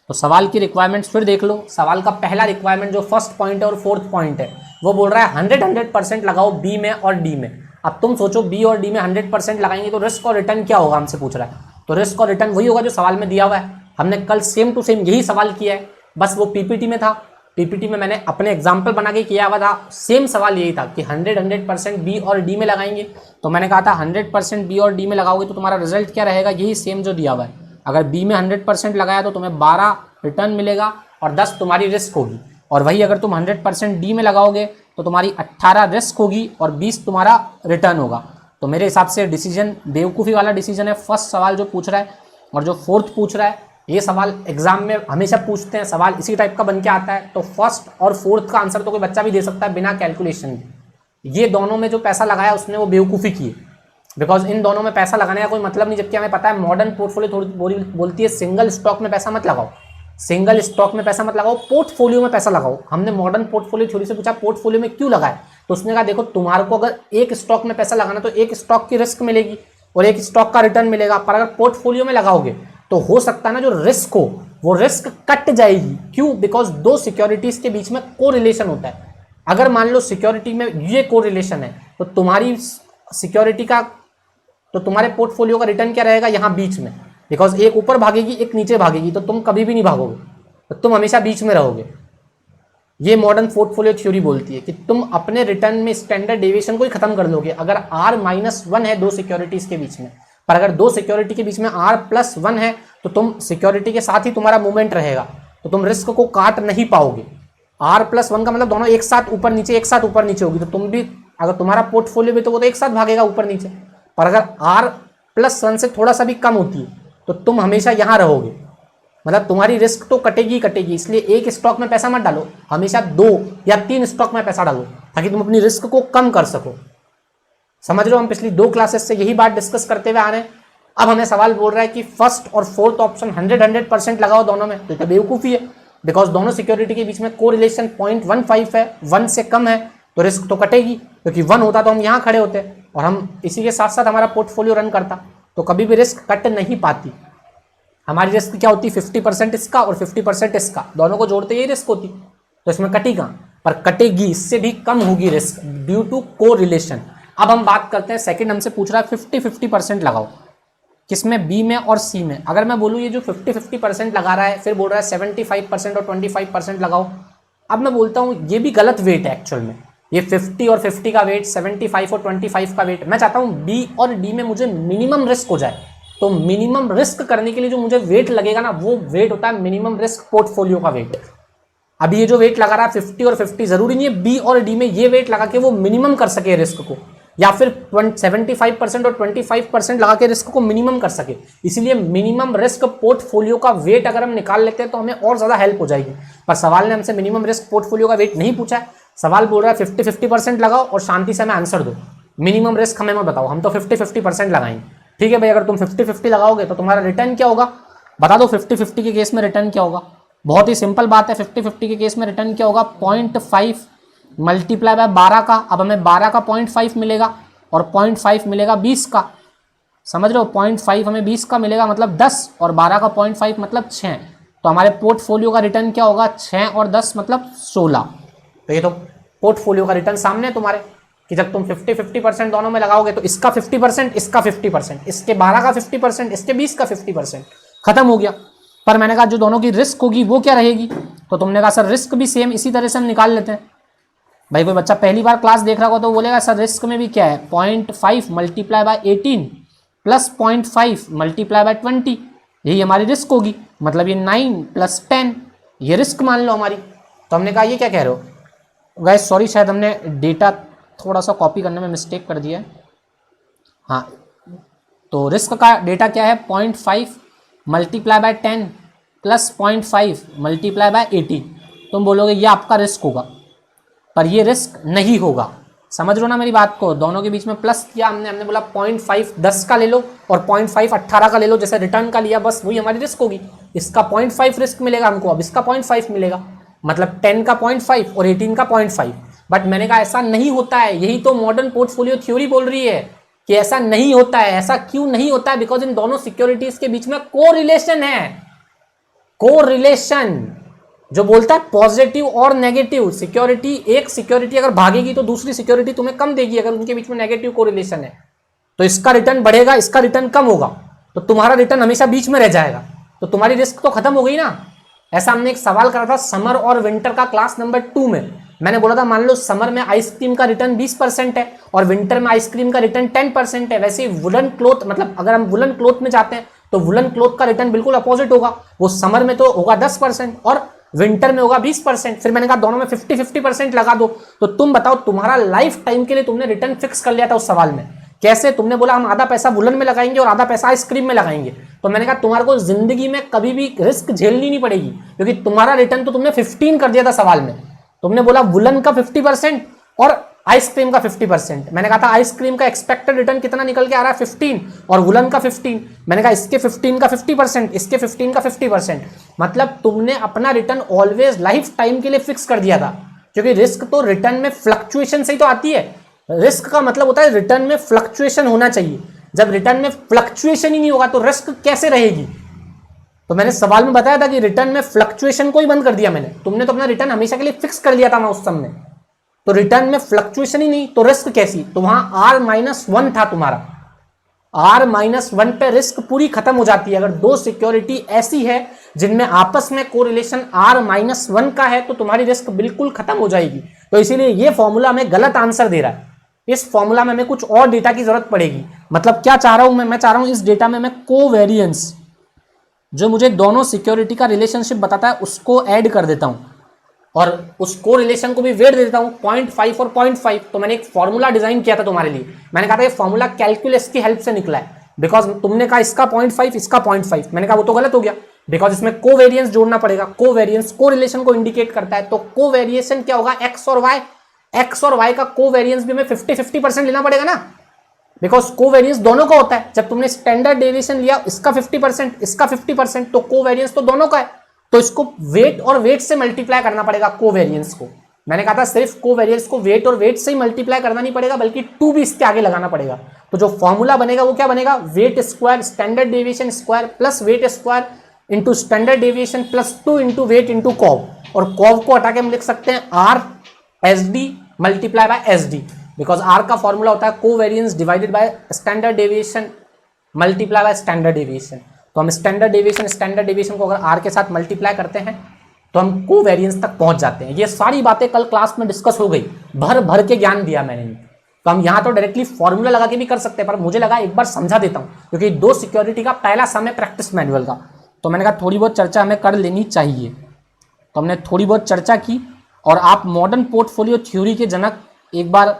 तो सवाल की रिक्वायरमेंट्स फिर देख लो। सवाल का पहला रिक्वायरमेंट जो फर्स्ट पॉइंट है और फोर्थ पॉइंट है वो बोल रहा है 100% लगाओ बी में और डी में। अब तुम सोचो बी और डी में 100% लगाएंगे तो रिस्क और रिटर्न क्या होगा, हमसे पूछ रहा है। तो रिस्क और रिटर्न वही होगा जो सवाल में दिया हुआ है। हमने कल सेम टू सेम यही सवाल किया है, बस वो पीपीटी में था। पीपीटी में मैंने अपने एग्जाम्पल बना के किया हुआ था। सेम सवाल यही था कि 100% बी और डी में लगाएंगे। तो मैंने कहा था 100% बी और डी में लगाओगे तो तुम्हारा रिजल्ट क्या रहेगा, यही सेम जो दिया हुआ है। अगर बी में 100% लगाया तो तुम्हें 12 रिटर्न मिलेगा और 10 तुम्हारी रिस्क होगी। और वही अगर तुम 100% डी में लगाओगे तो तुम्हारी 18 रिस्क होगी और 20 तुम्हारा रिटर्न होगा। तो मेरे हिसाब से डिसीजन बेवकूफ़ी वाला डिसीजन है फर्स्ट सवाल जो पूछ रहा है। और जो फोर्थ पूछ रहा है, ये सवाल एग्जाम में हमेशा पूछते हैं, सवाल इसी टाइप का बन के आता है। तो फर्स्ट और फोर्थ का आंसर तो कोई बच्चा भी दे सकता है बिना कैलकुलेशन के। ये दोनों में जो पैसा लगाया उसने वो बेवकूफ़ी की है, बिकॉज इन दोनों में पैसा लगाने का कोई मतलब नहीं। जबकि हमें पता है मॉडर्न पोर्टफोलियो थोड़ी बोलती है सिंगल स्टॉक में पैसा मत लगाओ, सिंगल स्टॉक में पैसा मत लगाओ, पोर्टफोलियो में पैसा लगाओ। हमने मॉडर्न पोर्टफोलियो थ्योरी से पूछा पोर्टफोलियो में क्यों लगाए, तो उसने कहा देखो तुम्हारे को अगर एक स्टॉक में पैसा लगाना तो एक स्टॉक की रिस्क मिलेगी और एक स्टॉक का रिटर्न मिलेगा। पर अगर पोर्टफोलियो में लगाओगे तो हो सकता है ना जो रिस्क हो वो रिस्क कट जाएगी। क्यों? बिकॉज 2 सिक्योरिटीज के बीच में कोरिलेशन होता है। अगर मान लो सिक्योरिटी में ये कोरिलेशन है तो तुम्हारी सिक्योरिटी का, तो तुम्हारे पोर्टफोलियो का रिटर्न क्या रहेगा यहाँ बीच में, बिकॉज एक ऊपर भागेगी एक नीचे भागेगी, तो तुम कभी भी नहीं भागोगे, तो तुम हमेशा बीच में रहोगे। ये मॉडर्न पोर्टफोलियो थ्योरी बोलती है कि तुम अपने रिटर्न में स्टैंडर्ड डेविएशन को ही खत्म कर लोगे अगर R-1 है 2 सिक्योरिटीज के बीच में। पर अगर 2 सिक्योरिटी के बीच में R+1 है तो तुम सिक्योरिटी के साथ ही तुम्हारा मूवमेंट रहेगा, तो तुम रिस्क को काट नहीं पाओगे। R+1 का मतलब दोनों एक साथ ऊपर नीचे होगी, तो तुम भी अगर तुम्हारा पोर्टफोलियो भी तो वो तो एक साथ भागेगा ऊपर नीचे। पर अगर R+1 से थोड़ा सा भी कम होती है तो तुम हमेशा यहाँ रहोगे, मतलब तुम्हारी रिस्क तो कटेगी कटेगी। इसलिए एक स्टॉक में पैसा मत डालो, हमेशा 2 या 3 स्टॉक में पैसा डालो ताकि तुम अपनी रिस्क को कम कर सको। समझ रहे हो, हम पिछली 2 क्लासेस से यही बात डिस्कस करते हुए आ रहे हैं। अब हमें सवाल बोल रहा है कि फर्स्ट और फोर्थ ऑप्शन 100% लगाओ दोनों में, तो ये बेवकूफ़ी है, बिकॉज दोनों सिक्योरिटी के बीच में कोरिलेशन 0.15 है, 1 से कम है तो रिस्क तो कटेगी, क्योंकि 1 होता तो हम यहाँ खड़े होते और हम इसी के साथ साथ हमारा पोर्टफोलियो रन करता। तो कभी भी रिस्क कट नहीं पाती। हमारी रिस्क क्या होती है, 50% इसका और 50% इसका, दोनों को जोड़ते ही रिस्क होती, तो इसमें कटी कहाँ, पर कटेगी, इससे भी कम होगी रिस्क ड्यू टू को रिलेशन। अब हम बात करते हैं सेकंड, हमसे पूछ रहा है 50-50% लगाओ, किसमें, बी में और सी में। अगर मैं बोलूँ ये जो 50-50% लगा रहा है, फिर बोल रहा है 75% और 25% लगाओ, अब मैं बोलता हूँ ये भी गलत वेट है एक्चुअल में, ये 50 और 50 का वेट, 75 और 25 का वेट, मैं चाहता हूँ बी और डी में मुझे मिनिमम रिस्क हो जाए। तो मिनिमम रिस्क करने के लिए जो मुझे वेट लगेगा ना, वो वेट होता है मिनिमम रिस्क पोर्टफोलियो का वेट। अब ये जो वेट लगा रहा है 50 और 50, जरूरी नहीं है बी और डी में ये वेट लगा के वो मिनिमम कर सके रिस्क को, या फिर 75% और 25% लगा के रिस्क को मिनिमम कर सके। इसलिए मिनिमम रिस्क पोर्टफोलियो का वेट अगर हम निकाल लेते हैं तो हमें और ज्यादा हेल्प हो जाएगी। पर सवाल ने हमसे मिनिमम रिस्क पोर्टफोलियो का वेट नहीं पूछा है, सवाल बोल रहा है 50-50% लगाओ और शांति से हमें आंसर दो, मिनिमम रिस्क हमें मत बताओ, हम तो 50-50% लगाएंगे। ठीक है भाई, अगर तुम 50-50 लगाओगे तो तुम्हारा रिटर्न क्या होगा, बता दो 50-50 के केस में रिटर्न क्या होगा। बहुत ही सिंपल बात है, 50-50 के केस में रिटर्न क्या होगा, 0.5 मल्टीप्लाई बाय 12 का, अब हमें 12 का 0.5 मिलेगा और 0.5 मिलेगा 20 का, समझ रहे हो, 0.5 हमें 20 का मिलेगा मतलब 10, और 12 का 0.5 मतलब 6, तो हमारे पोर्टफोलियो का रिटर्न क्या होगा, 6 और 10 मतलब 16। तो ये तो पोर्टफोलियो का रिटर्न सामने है तुम्हारे, कि जब तुम 50-50% दोनों में लगाओगे तो इसका 50%, इसका 50%, इसके 12 का 50%, इसके 20 का 50%, खत्म हो गया। पर मैंने कहा जो दोनों की रिस्क होगी वो क्या रहेगी, तो तुमने कहा सर रिस्क भी सेम इसी तरह से हम निकाल लेते हैं। भाई कोई बच्चा पहली बार क्लास देख रहा होगा तो बोलेगा सर रिस्क में भी क्या है, 0.5 multiply by 18 plus 0.5 multiply bye 20, यही हमारी रिस्क होगी, मतलब ये 9 प्लस 10, ये रिस्क मान लो हमारी। तो हमने कहा ये क्या कह रहे हो गाइस, सॉरी शायद हमने डेटा थोड़ा सा कॉपी करने में मिस्टेक कर दिया है। हाँ, तो रिस्क का डेटा क्या है, 0.5 multiply by 10 plus 0.5 multiply by 18, तुम बोलोगे ये आपका रिस्क होगा, पर ये रिस्क नहीं होगा। समझ रहे हो ना मेरी बात को, दोनों के बीच में प्लस किया हमने बोला 0.5 10 का ले लो और 0.5 18 का ले लो, जैसे रिटर्न का लिया, बस वही हमारी रिस्क होगी। इसका 0.5 रिस्क मिलेगा हमको, अब इसका 0.5 मिलेगा, मतलब 10 का 0.5 और 18 का 0.5। बट मैंने कहा ऐसा नहीं होता है, यही तो मॉडर्न पोर्टफोलियो थ्योरी बोल रही है कि ऐसा नहीं होता है। ऐसा क्यों नहीं होता है, बिकॉज इन दोनों सिक्योरिटीज के बीच में को रिलेशन है। को रिलेशन जो बोलता है पॉजिटिव और नेगेटिव सिक्योरिटी, एक सिक्योरिटी अगर भागेगी तो दूसरी सिक्योरिटी तुम्हें कम देगी, अगर उनके बीच में नेगेटिव को रिलेशन है तो इसका रिटर्न बढ़ेगा, इसका रिटर्न कम होगा, तो तुम्हारा रिटर्न हमेशा बीच में रह जाएगा, तो तुम्हारी रिस्क तो खत्म हो गई ना। ऐसा हमने एक सवाल करा था समर और विंटर का क्लास नंबर 2 में, मैंने बोला था मान लो समर में आइसक्रीम का रिटर्न 20% है और विंटर में आइसक्रीम का रिटर्न 10% है। वैसे ही वुलन क्लोथ, मतलब अगर हम वुलन क्लोथ में जाते हैं तो वुलन क्लोथ का रिटर्न बिल्कुल अपोजिट होगा, वो समर में तो होगा 10% और विंटर में होगा 20%। फिर मैंने कहा दोनों में 50-50% लगा दो, तो तुम बताओ तुम्हारा लाइफ टाइम के लिए तुमने रिटर्न फिक्स कर लिया था उस सवाल में, कैसे, तुमने बोला हम आधा पैसा वुलन में लगाएंगे और आधा पैसा आइसक्रीम में लगाएंगे, तो मैंने कहा तुम्हारे को जिंदगी में कभी भी रिस्क झेलनी नहीं पड़ेगी, क्योंकि तुम्हारा रिटर्न तो तुमने 15 कर दिया था सवाल में। तुमने बोला वुलन का 50% और आइसक्रीम का 50%, मैंने कहा था आइसक्रीम का एक्सपेक्टेड रिटर्न कितना निकल के आ रहा है 15 और वुलन का 15, मैंने कहा इसके 15 का 50%, इसके 15 का 50%, मतलब तुमने अपना रिटर्न ऑलवेज लाइफ टाइम के लिए फिक्स कर दिया था, क्योंकि रिस्क तो रिटर्न में फ्लक्चुएशन से ही तो आती है। रिस्क का मतलब होता है रिटर्न में फ्लक्चुएशन होना चाहिए, जब रिटर्न में फ्लक्चुएशन ही नहीं होगा तो रिस्क कैसे रहेगी। तो मैंने सवाल में बताया था कि रिटर्न में फ्लक्चुएशन को ही बंद कर दिया मैंने, तुमने तो अपना रिटर्न हमेशा के लिए फिक्स कर लिया था ना उस समय, तो रिटर्न में फ्लक्चुएशन ही नहीं तो रिस्क कैसी, तो वहां R-1 था तुम्हारा, R-1 पे रिस्क पूरी खत्म हो जाती है। अगर दो सिक्योरिटी ऐसी है जिनमें आपस में कोरिलेशन R-1 का है तो तुम्हारी रिस्क बिल्कुल खत्म हो जाएगी। तो इसीलिए ये फॉर्मूला हमें गलत आंसर दे रहा है, इस फॉर्मूला में हमें कुछ और डेटा की जरूरत पड़ेगी। मतलब क्या चाह रहा हूं मैं चाह रहा हूं इस डेटा में मैं कोवेरियंस, जो मुझे दोनों सिक्योरिटी का रिलेशनशिप बताता है, उसको ऐड कर देता हूं और उस को रिलेशन को भी वेट दे देता हूं 0.5 और 0.5। तो मैंने एक फॉर्मूला डिजाइन किया था तुम्हारे लिए, मैंने कहा था ये फॉर्मूला कैलकुलस की हेल्प से निकला है, बिकॉज तुमने कहा इसका 0.5 इसका 0.5, मैंने कहा वो तो गलत हो गया, बिकॉज इसमें कोवेरियंस जोड़ना पड़ेगा। कोवेरियंस को रिलेशन को इंडिकेट करता है, तो कोवेरिएशन क्या होगा, एक्स और वाई, एक्स और वाई का कोवेरियंस भी हमें 50-50% लेना पड़ेगा ना, बिकॉज कोवेरियंस दोनों का होता है। जब तुमने स्टैंडर्ड डेविएशन लिया इसका 50% इसका 50%, तो कोवेरियंस तो दोनों का है, तो इसको वेट और वेट से मल्टीप्लाई करना पड़ेगा कोवेरियंस को, मैंने कहा था सिर्फ कोवेरियंस को वेट और वेट से ही मल्टीप्लाई करना नहीं पड़ेगा, बल्कि 2 भी इसके आगे लगाना पड़ेगा। तो जो फॉर्मूला बनेगा वो क्या बनेगा, weight square standard deviation square plus weight square into standard deviation plus 2 into weight into cov. और कॉव को हटा के हम लिख सकते हैं R S D multiply by S D, because R का फॉर्मूला होता है covariance divided by standard deviation multiply by standard deviation. तो हम स्टैंडर्ड डेविएशन को अगर आर के साथ मल्टीप्लाई करते हैं तो हम कोवेरियंस तक पहुंच जाते हैं। ये सारी बातें कल क्लास में डिस्कस हो गई, भर भर के ज्ञान दिया मैंने। तो हम यहाँ तो डायरेक्टली फॉर्मूला लगा के भी कर सकते हैं, पर मुझे लगा एक बार समझा देता हूँ, क्योंकि 2 सिक्योरिटी का पहला सम है प्रैक्टिस मैनुअल का। तो मैंने कहा थोड़ी बहुत चर्चा हमें कर लेनी चाहिए। तो हमने थोड़ी बहुत चर्चा की, और आप मॉडर्न पोर्टफोलियो थ्योरी के जनक एक बार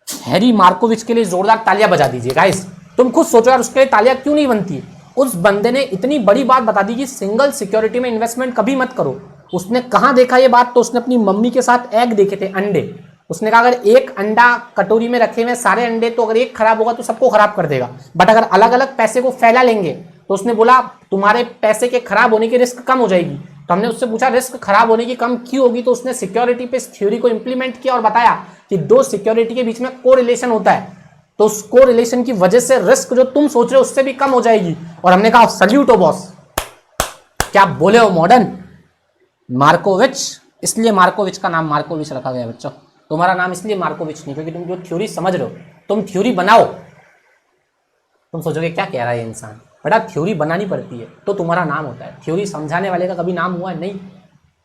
हैरी मार्कोविच के लिए जोरदार तालियां बजा दीजिए गाइस। तुम खुद सोचो यार, उसके लिए तालियां क्यों नहीं बनती है। उस बंदे ने इतनी बड़ी बात बता दी कि सिंगल सिक्योरिटी में इन्वेस्टमेंट कभी मत करो। उसने कहां देखा ये बात, तो उसने अपनी मम्मी के साथ एग देखे थे, अंडे। उसने कहा अगर एक अंडा कटोरी में रखे हुए सारे अंडे, तो अगर एक खराब होगा तो सबको खराब कर देगा, बट अगर अलग अलग पैसे को फैला लेंगे, तो उसने बोला तुम्हारे पैसे के खराब होने की रिस्क कम हो जाएगी। तो हमने उससे पूछा रिस्क खराब होने की कम क्यों होगी, तो उसने सिक्योरिटी पे इस थ्योरी को इंप्लीमेंट किया और बताया कि 2 सिक्योरिटी के बीच में कोरिलेशन होता है, तो उस कोरिलेशन की वजह से रिस्क जो तुम सोच रहे हो उससे भी कम हो जाएगी। और हमने कहा सल्यूट हो बॉस, क्या बोले हो मॉडर्न मार्कोविच। इसलिए मार्कोविच का नाम मार्कोविच रखा गया बच्चों। तुम्हारा नाम इसलिए मार्कोविच नहीं क्योंकि तुम जो थ्योरी समझ रहे हो, तुम थ्योरी बनाओ। तुम सोचोगे क्या कह रहा है ये इंसान, बेटा थ्योरी बनानी पड़ती है तो तुम्हारा नाम होता है। थ्योरी समझाने वाले का कभी नाम हुआ है नहीं।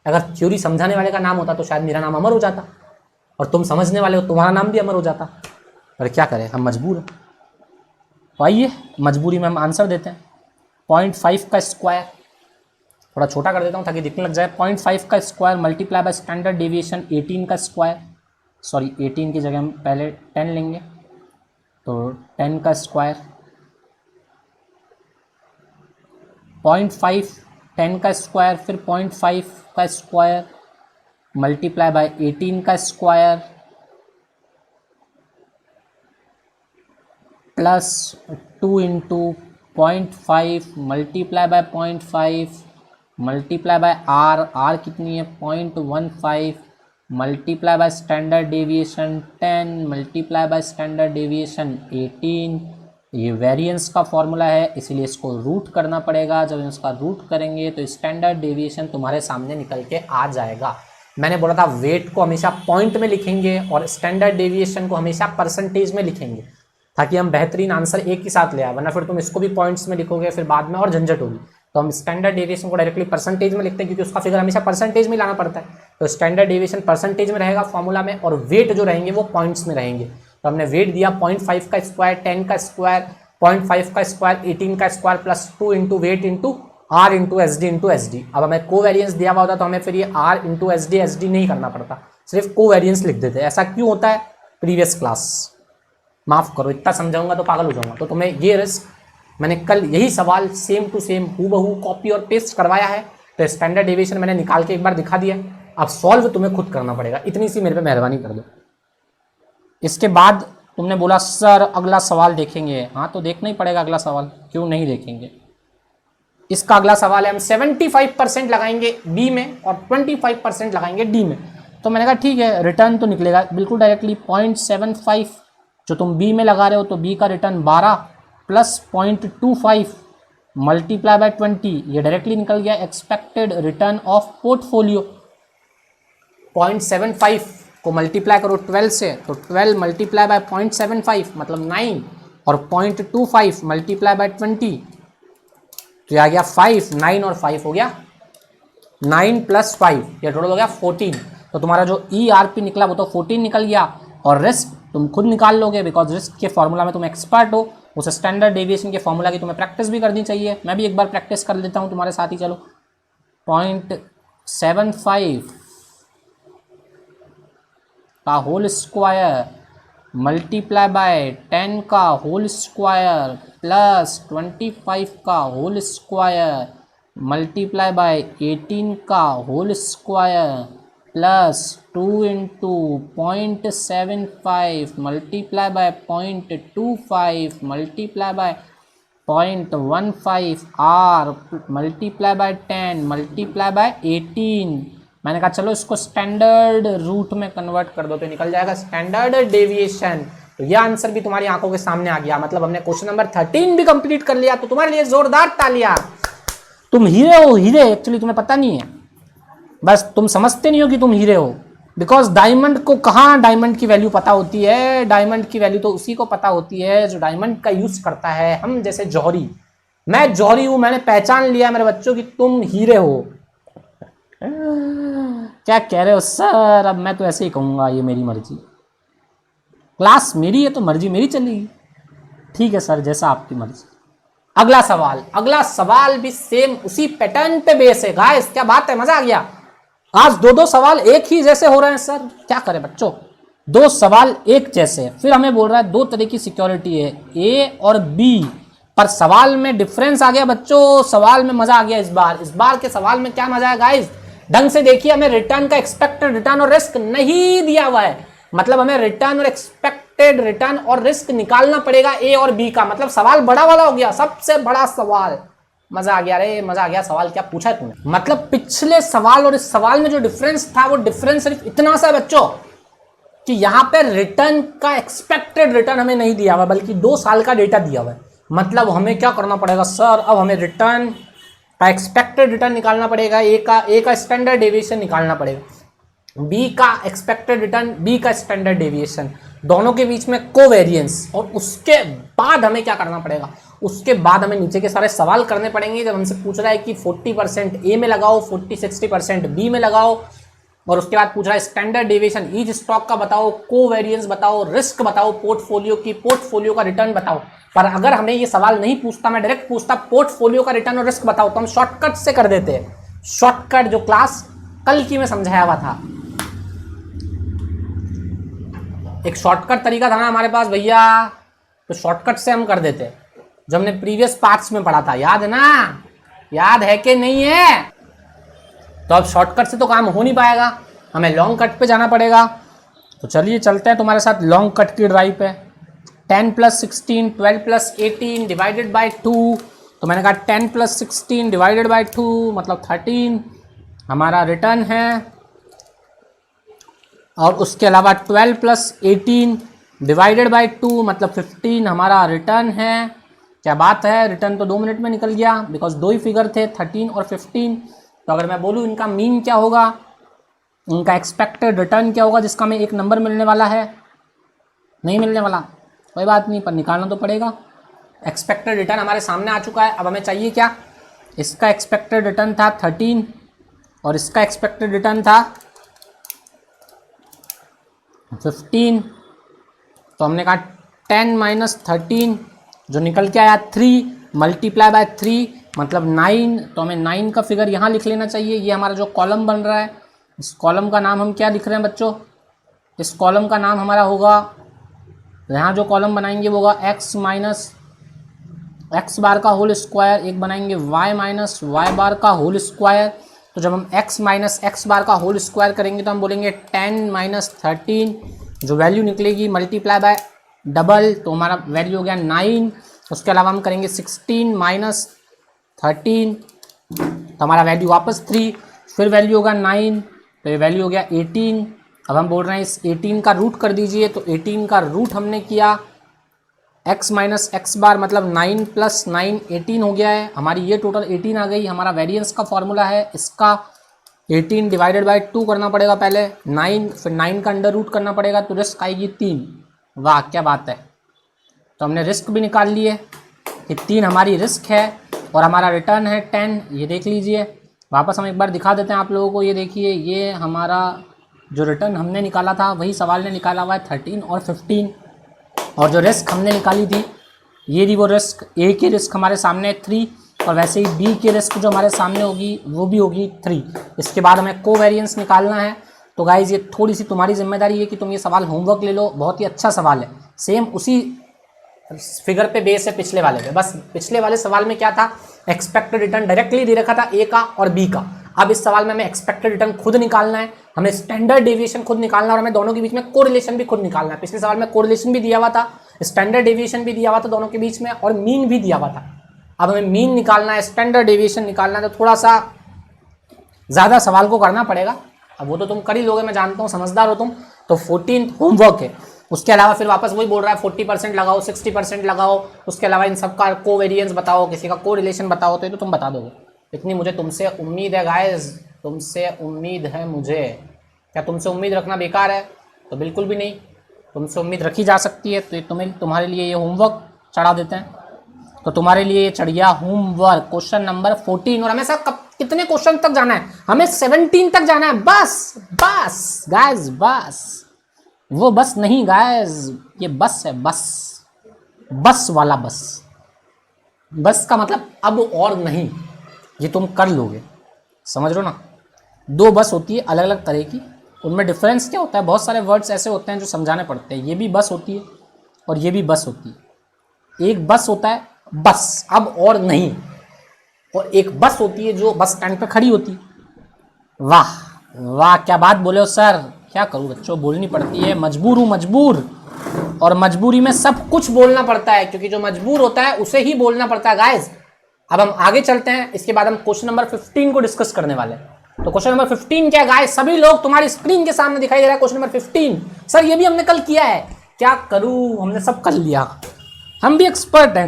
अगर थ्योरी समझाने वाले का नाम होता तो शायद मेरा नाम अमर हो जाता, और तुम समझने वाले हो तुम्हारा नाम भी अमर हो जाता। पर क्या करें, हम मजबूर हैं। तो आइए मजबूरी में हम आंसर देते हैं। 0.5 का स्क्वायर, थोड़ा छोटा कर देता हूँ ताकि दिखने लग जाए। 0.5 का square multiply by standard deviation 18 का स्क्वायर, सॉरी 18 की जगह हम पहले 10 लेंगे, तो 10 का स्क्वायर 0.5 10 का स्क्वायर, फिर 0.5 का स्क्वायर मल्टीप्लाई बाय 18 का square plus 2 into 0.5 multiply by 0.5 multiply by R कितनी है 0.15 multiply by standard deviation 10 multiply by standard deviation 18। ये वेरिएंस का फॉर्मूला है, इसलिए इसको रूट करना पड़ेगा। जब इसका रूट करेंगे तो स्टैंडर्ड डेविएशन तुम्हारे सामने निकल के आ जाएगा। मैंने बोला था वेट को हमेशा पॉइंट में लिखेंगे और स्टैंडर्ड डेविएशन को हमेशा परसेंटेज में लिखेंगे, ताकि हम बेहतरीन आंसर एक ही साथ ले आए, वरना फिर तुम इसको भी पॉइंट्स में लिखोगे, फिर बाद में और झंझट होगी। तो हम स्टैंडर्ड डेविएशन को डायरेक्टली परसेंटेज में लिखते हैं, क्योंकि उसका फिगर हमेशा परसेंटेज में लाना पड़ता है। तो स्टैंडर्ड डेविएशन परसेंटेज में रहेगा फॉर्मूला में, और वेट जो रहेंगे वो पॉइंट्स में रहेंगे। तो हमने वेट दिया 0.5 का स्क्वायर, 10 का स्क्वायर, 0.5 का स्क्वायर, 18 का square plus 2 into weight into R into S D. अब हमें कोवेरियंस दिया हुआ होता तो हमें फिर ये आर इंटू एस डी नहीं करना पड़ता, सिर्फ कोवेरियंस लिख देते। ऐसा क्यों होता है, प्रीवियस क्लास, माफ करो इतना समझाऊंगा तो पागल हो जाऊंगा। तो तुम्हें ये रिस्क, मैंने कल यही सवाल सेम टू सेम हूबहू कॉपी और पेस्ट करवाया है, तो स्टैंडर्ड डेविएशन मैंने निकाल के एक बार दिखा दिया। अब सॉल्व तुम्हें खुद करना पड़ेगा, इतनी सी मेरे पे मेहरबानी कर दो। इसके बाद तुमने बोला सर अगला सवाल देखेंगे, हाँ तो देखना ही पड़ेगा अगला सवाल, क्यों नहीं देखेंगे। इसका अगला सवाल है हम 75% लगाएंगे बी में और 25% लगाएंगे डी में। तो मैंने कहा ठीक है, रिटर्न तो निकलेगा बिल्कुल डायरेक्टली 0.75 जो तुम बी में लगा रहे हो, तो बी का रिटर्न 12 प्लस 0.25 मल्टीप्लाई बाय 20, ये डायरेक्टली निकल गया एक्सपेक्टेड रिटर्न ऑफ पोर्टफोलियो। 0.75 को मल्टीप्लाई करो 12 से, तो 12 मल्टीप्लाई बाय 0.75 मतलब 9, और 0.25 मल्टीप्लाई बाय 20 तो ये आ गया 5, 9 और 5 हो गया 9 प्लस 5, ये टोटल हो गया 14। तो तुम्हारा जो ERP निकला वो तो 14 निकल गया, और रिस्क तुम खुद निकाल लोगे, बिकॉज रिस्क के फॉर्मूला में तुम एक्सपर्ट हो। उस स्टैंडर्ड डेविएशन के फॉर्मूला की तुम्हें प्रैक्टिस भी करनी चाहिए, मैं भी एक बार प्रैक्टिस कर लेता हूँ तुम्हारे साथ ही। चलो 0.75 का होल स्क्वायर मल्टीप्लाई बाय 10 का होल स्क्वायर प्लस 25 का होल स्क्वायर मल्टीप्लाई बाय 18 का whole square plus 2 into 0.75 multiply by 0.25 multiply by 0.15 R multiply by 10 multiply by 18। मैंने कहा चलो इसको स्टैंडर्ड रूट में कन्वर्ट कर दो तो निकल जाएगा स्टैंडर्ड डेविएशन। तो यह आंसर भी तुम्हारी आंखों के सामने आ गया। मतलब हमने क्वेश्चन नंबर 13 भी कंप्लीट कर लिया। तो तुम्हारे लिए जोरदार तालियां। तुम हीरे हो, हीरे। एक्चुअली तुम्हें पता नहीं है, बस तुम समझते नहीं हो कि तुम हीरे हो। बिकॉज डायमंड को कहाँ डायमंड की वैल्यू पता होती है? डायमंड की वैल्यू तो उसी को पता होती है जो डायमंड का यूज करता है। हम जैसे जौहरी, मैं जौहरी हूं, मैंने पहचान लिया मेरे बच्चों की तुम हीरे हो। क्या कह रहे हो सर? अब मैं तो ऐसे ही कहूंगा, ये मेरी मर्जी, क्लास मेरी है तो मर्जी मेरी चलेगी। ठीक है सर, जैसा आपकी मर्जी। अगला सवाल, अगला सवाल भी सेम उसी पैटर्न पे बेस है गाइस। क्या बात है, मजा आ गया। आज दो सवाल एक ही जैसे हो रहे हैं सर, क्या करें बच्चों, 2 सवाल एक जैसे हैं। फिर हमें बोल रहा है 2 तरह की सिक्योरिटी है, ए और बी, पर सवाल में डिफरेंस आ गया बच्चों। सवाल में मजा आ गया इस बार के सवाल में क्या मजा है गाइस, ढंग से देखिए। हमें रिटर्न का एक्सपेक्टेड रिटर्न और रिस्क नहीं दिया हुआ है। मतलब हमें रिटर्न और एक्सपेक्टेड रिटर्न और रिस्क निकालना पड़ेगा ए और बी का। मतलब सवाल बड़ा वाला हो गया, सबसे बड़ा सवाल। मजा आ गया रे, मजा आ गया। सवाल क्या पूछा तुमने? मतलब पिछले सवाल और इस सवाल में जो डिफरेंस था वो डिफरेंस सिर्फ इतना सा बच्चों कि यहाँ पे रिटर्न का एक्सपेक्टेड रिटर्न हमें नहीं दिया हुआ, बल्कि 2 साल का डेटा दिया हुआ है। मतलब हमें क्या करना पड़ेगा सर, अब हमें रिटर्न का एक्सपेक्टेड रिटर्न निकालना पड़ेगा, ए का स्टैंडर्ड डेविएशन निकालना पड़ेगा, बी का एक्सपेक्टेड रिटर्न, बी का स्टैंडर्ड डेविएशन, दोनों के बीच में कोवेरियंस। और उसके बाद हमें क्या करना पड़ेगा, उसके बाद हमें नीचे के सारे सवाल करने पड़ेंगे। जब हमसे पूछ रहा है कि 40% ए में लगाओ, 40-60% बी में लगाओ, और उसके बाद पूछ रहा है स्टैंडर्ड डेविएशन ईच स्टॉक का बताओ, कोवेरियंस बताओ, रिस्क बताओ, पोर्टफोलियो का रिटर्न बताओ। पर अगर हमें ये सवाल नहीं पूछता, मैं डायरेक्ट पूछता पोर्टफोलियो का रिटर्न और रिस्क बताओ, तो हम शॉर्टकट से कर देते हैं। शॉर्टकट जो क्लास कल की में समझाया हुआ था, एक शॉर्टकट तरीका था ना हमारे पास भैया, तो शॉर्टकट से हम कर देते जो हमने प्रीवियस पार्ट्स में पढ़ा था। याद है ना? याद है कि नहीं है? तो अब शॉर्टकट से तो काम हो नहीं पाएगा, हमें लॉन्ग कट पे जाना पड़ेगा। तो चलिए चलते हैं तुम्हारे साथ लॉन्ग कट की ड्राइव पे। 10 + 16, 12 + 18 डिवाइडेड बाई 2। तो मैंने कहा 10 + 16 डिवाइडेड बाई 2 मतलब 13 हमारा रिटर्न है। और उसके अलावा 12 + 18 डिवाइडेड बाई 2 मतलब 15 हमारा रिटर्न है। क्या बात है, रिटर्न तो 2 मिनट में निकल गया, बिकॉज 2 ही फिगर थे 13 और 15। तो अगर मैं बोलूँ इनका मीन क्या होगा, इनका एक्सपेक्टेड रिटर्न क्या होगा, जिसका हमें 1 नंबर मिलने वाला है, नहीं मिलने वाला, कोई बात नहीं, पर निकालना तो पड़ेगा। एक्सपेक्टेड रिटर्न हमारे सामने आ चुका है। अब हमें चाहिए क्या, इसका एक्सपेक्टेड रिटर्न था 13 और इसका एक्सपेक्टेड रिटर्न था 15। तो हमने कहा 10 - 13 जो निकल के आया 3 मल्टीप्लाई बाय 3 मतलब 9। तो हमें 9 का फिगर यहाँ लिख लेना चाहिए। ये हमारा जो कॉलम बन रहा है, इस कॉलम का नाम हम क्या लिख रहे हैं बच्चों, इस कॉलम का नाम हमारा होगा, यहाँ जो कॉलम बनाएंगे वो होगा x बार का होल स्क्वायर, एक बनाएंगे y बार का होल स्क्वायर। तो जब हम x - x बार का होल स्क्वायर करेंगे तो हम बोलेंगे 10 - 13 जो वैल्यू निकलेगी मल्टीप्लाई बाय डबल, तो हमारा वैल्यू हो गया 9। उसके अलावा हम करेंगे 16 - 13 तो हमारा वैल्यू वापस 3, फिर वैल्यू होगा 9, तो ये वैल्यू हो गया 18। अब हम बोल रहे हैं इस 18 का रूट कर दीजिए, तो 18 का रूट हमने किया x - x बार मतलब 9 + 9 18 हो गया है। हमारी ये टोटल 18 आ गई। हमारा वेरिएंस का फॉर्मूला है, इसका 18 डिवाइडेड बाई 2 करना पड़ेगा पहले 9, फिर 9 का अंडर रूट करना पड़ेगा, तो रिस्क आएगी 3। वाह क्या बात है। तो हमने रिस्क भी निकाल लिए कि 3 हमारी रिस्क है और हमारा रिटर्न है 10। ये देख लीजिए, वापस हम एक बार दिखा देते हैं आप लोगों को। ये देखिए, ये हमारा जो रिटर्न हमने निकाला था वही सवाल ने निकाला हुआ है 13 और 15। और जो रिस्क हमने निकाली थी ये थी वो रिस्क, ए की रिस्क हमारे सामने 3 और वैसे ही बी की रिस्क जो हमारे सामने होगी वो भी होगी 3। इसके बाद हमें कोवेरिएंस निकालना है। तो गाइज ये थोड़ी सी तुम्हारी जिम्मेदारी है कि तुम ये सवाल होमवर्क ले लो, बहुत ही अच्छा सवाल है, सेम उसी फिगर पे बेस है पिछले वाले पे। बस पिछले वाले सवाल में क्या था, एक्सपेक्टेड रिटर्न डायरेक्टली दे रखा था ए का और बी का। अब इस सवाल में हमें एक्सपेक्टेड रिटर्न खुद निकालना है, हमें स्टैंडर्ड डेविएशन खुद निकालना है और हमें दोनों के बीच में कोरिलेशन भी खुद निकालना है। पिछले सवाल में कोरिलेशन भी दिया हुआ था, स्टैंडर्ड डेविएशन भी दिया हुआ था दोनों के बीच में, और मीन भी दिया हुआ था। अब हमें मीन निकालना है, स्टैंडर्ड डेविएशन निकालना है, तो थोड़ा सा ज़्यादा सवाल को करना पड़ेगा। अब वो तो तुम कर ही लोगे, मैं जानता हूँ, समझदार हो तुम। तो 14 होमवर्क है। उसके अलावा फिर वापस वही बोल रहा है 40% लगाओ, 60% लगाओ, उसके अलावा इन सब का कोवेरिएंस बताओ, किसी का को रिलेशन बताओ, तो ये तो तुम बता दोगे। इतनी मुझे तुमसे उम्मीद है गाइस, तुमसे उम्मीद है मुझे। क्या तुमसे उम्मीद रखना बेकार है? तो बिल्कुल भी नहीं, तुमसे उम्मीद रखी जा सकती है। तो तुम्हारे लिए ये होमवर्क चढ़ा देते हैं। तो तुम्हारे लिए ये चढ़ गया होमवर्क, क्वेश्चन नंबर 14। और हमें सब कितने क्वेश्चन तक जाना है? हमें 17 तक जाना है। बस बस गाइस, बस। वो बस नहीं गाइस, ये बस है, बस। बस वाला बस। बस का मतलब अब और नहीं, ये तुम कर लोगे, समझ रहे हो ना। 2 बस होती है अलग अलग तरह की, उनमें डिफरेंस क्या होता है? बहुत सारे वर्ड्स ऐसे होते हैं जो समझाने पड़ते हैं। ये भी बस होती है और ये भी बस होती है। एक बस होता है बस, अब और नहीं, और एक बस होती है जो बस स्टैंड पे खड़ी होती है। वाह वाह, क्या बात बोले हो सर। क्या करूँ बच्चों, बोलनी पड़ती है, मजबूर हूँ, मजबूर। और मजबूरी में सब कुछ बोलना पड़ता है, क्योंकि जो मजबूर होता है उसे ही बोलना पड़ता है गाइज। अब हम आगे चलते हैं, इसके बाद हम क्वेश्चन नंबर 15 को डिस्कस करने वाले हैं। तो क्वेश्चन नंबर 15 क्या है गाइस? सभी लोग तुम्हारी स्क्रीन के सामने दिखाई दे रहा है क्वेश्चन नंबर 15। सर ये भी हमने कल किया है। क्या करूं, हमने सब कर लिया, हम भी एक्सपर्ट हैं।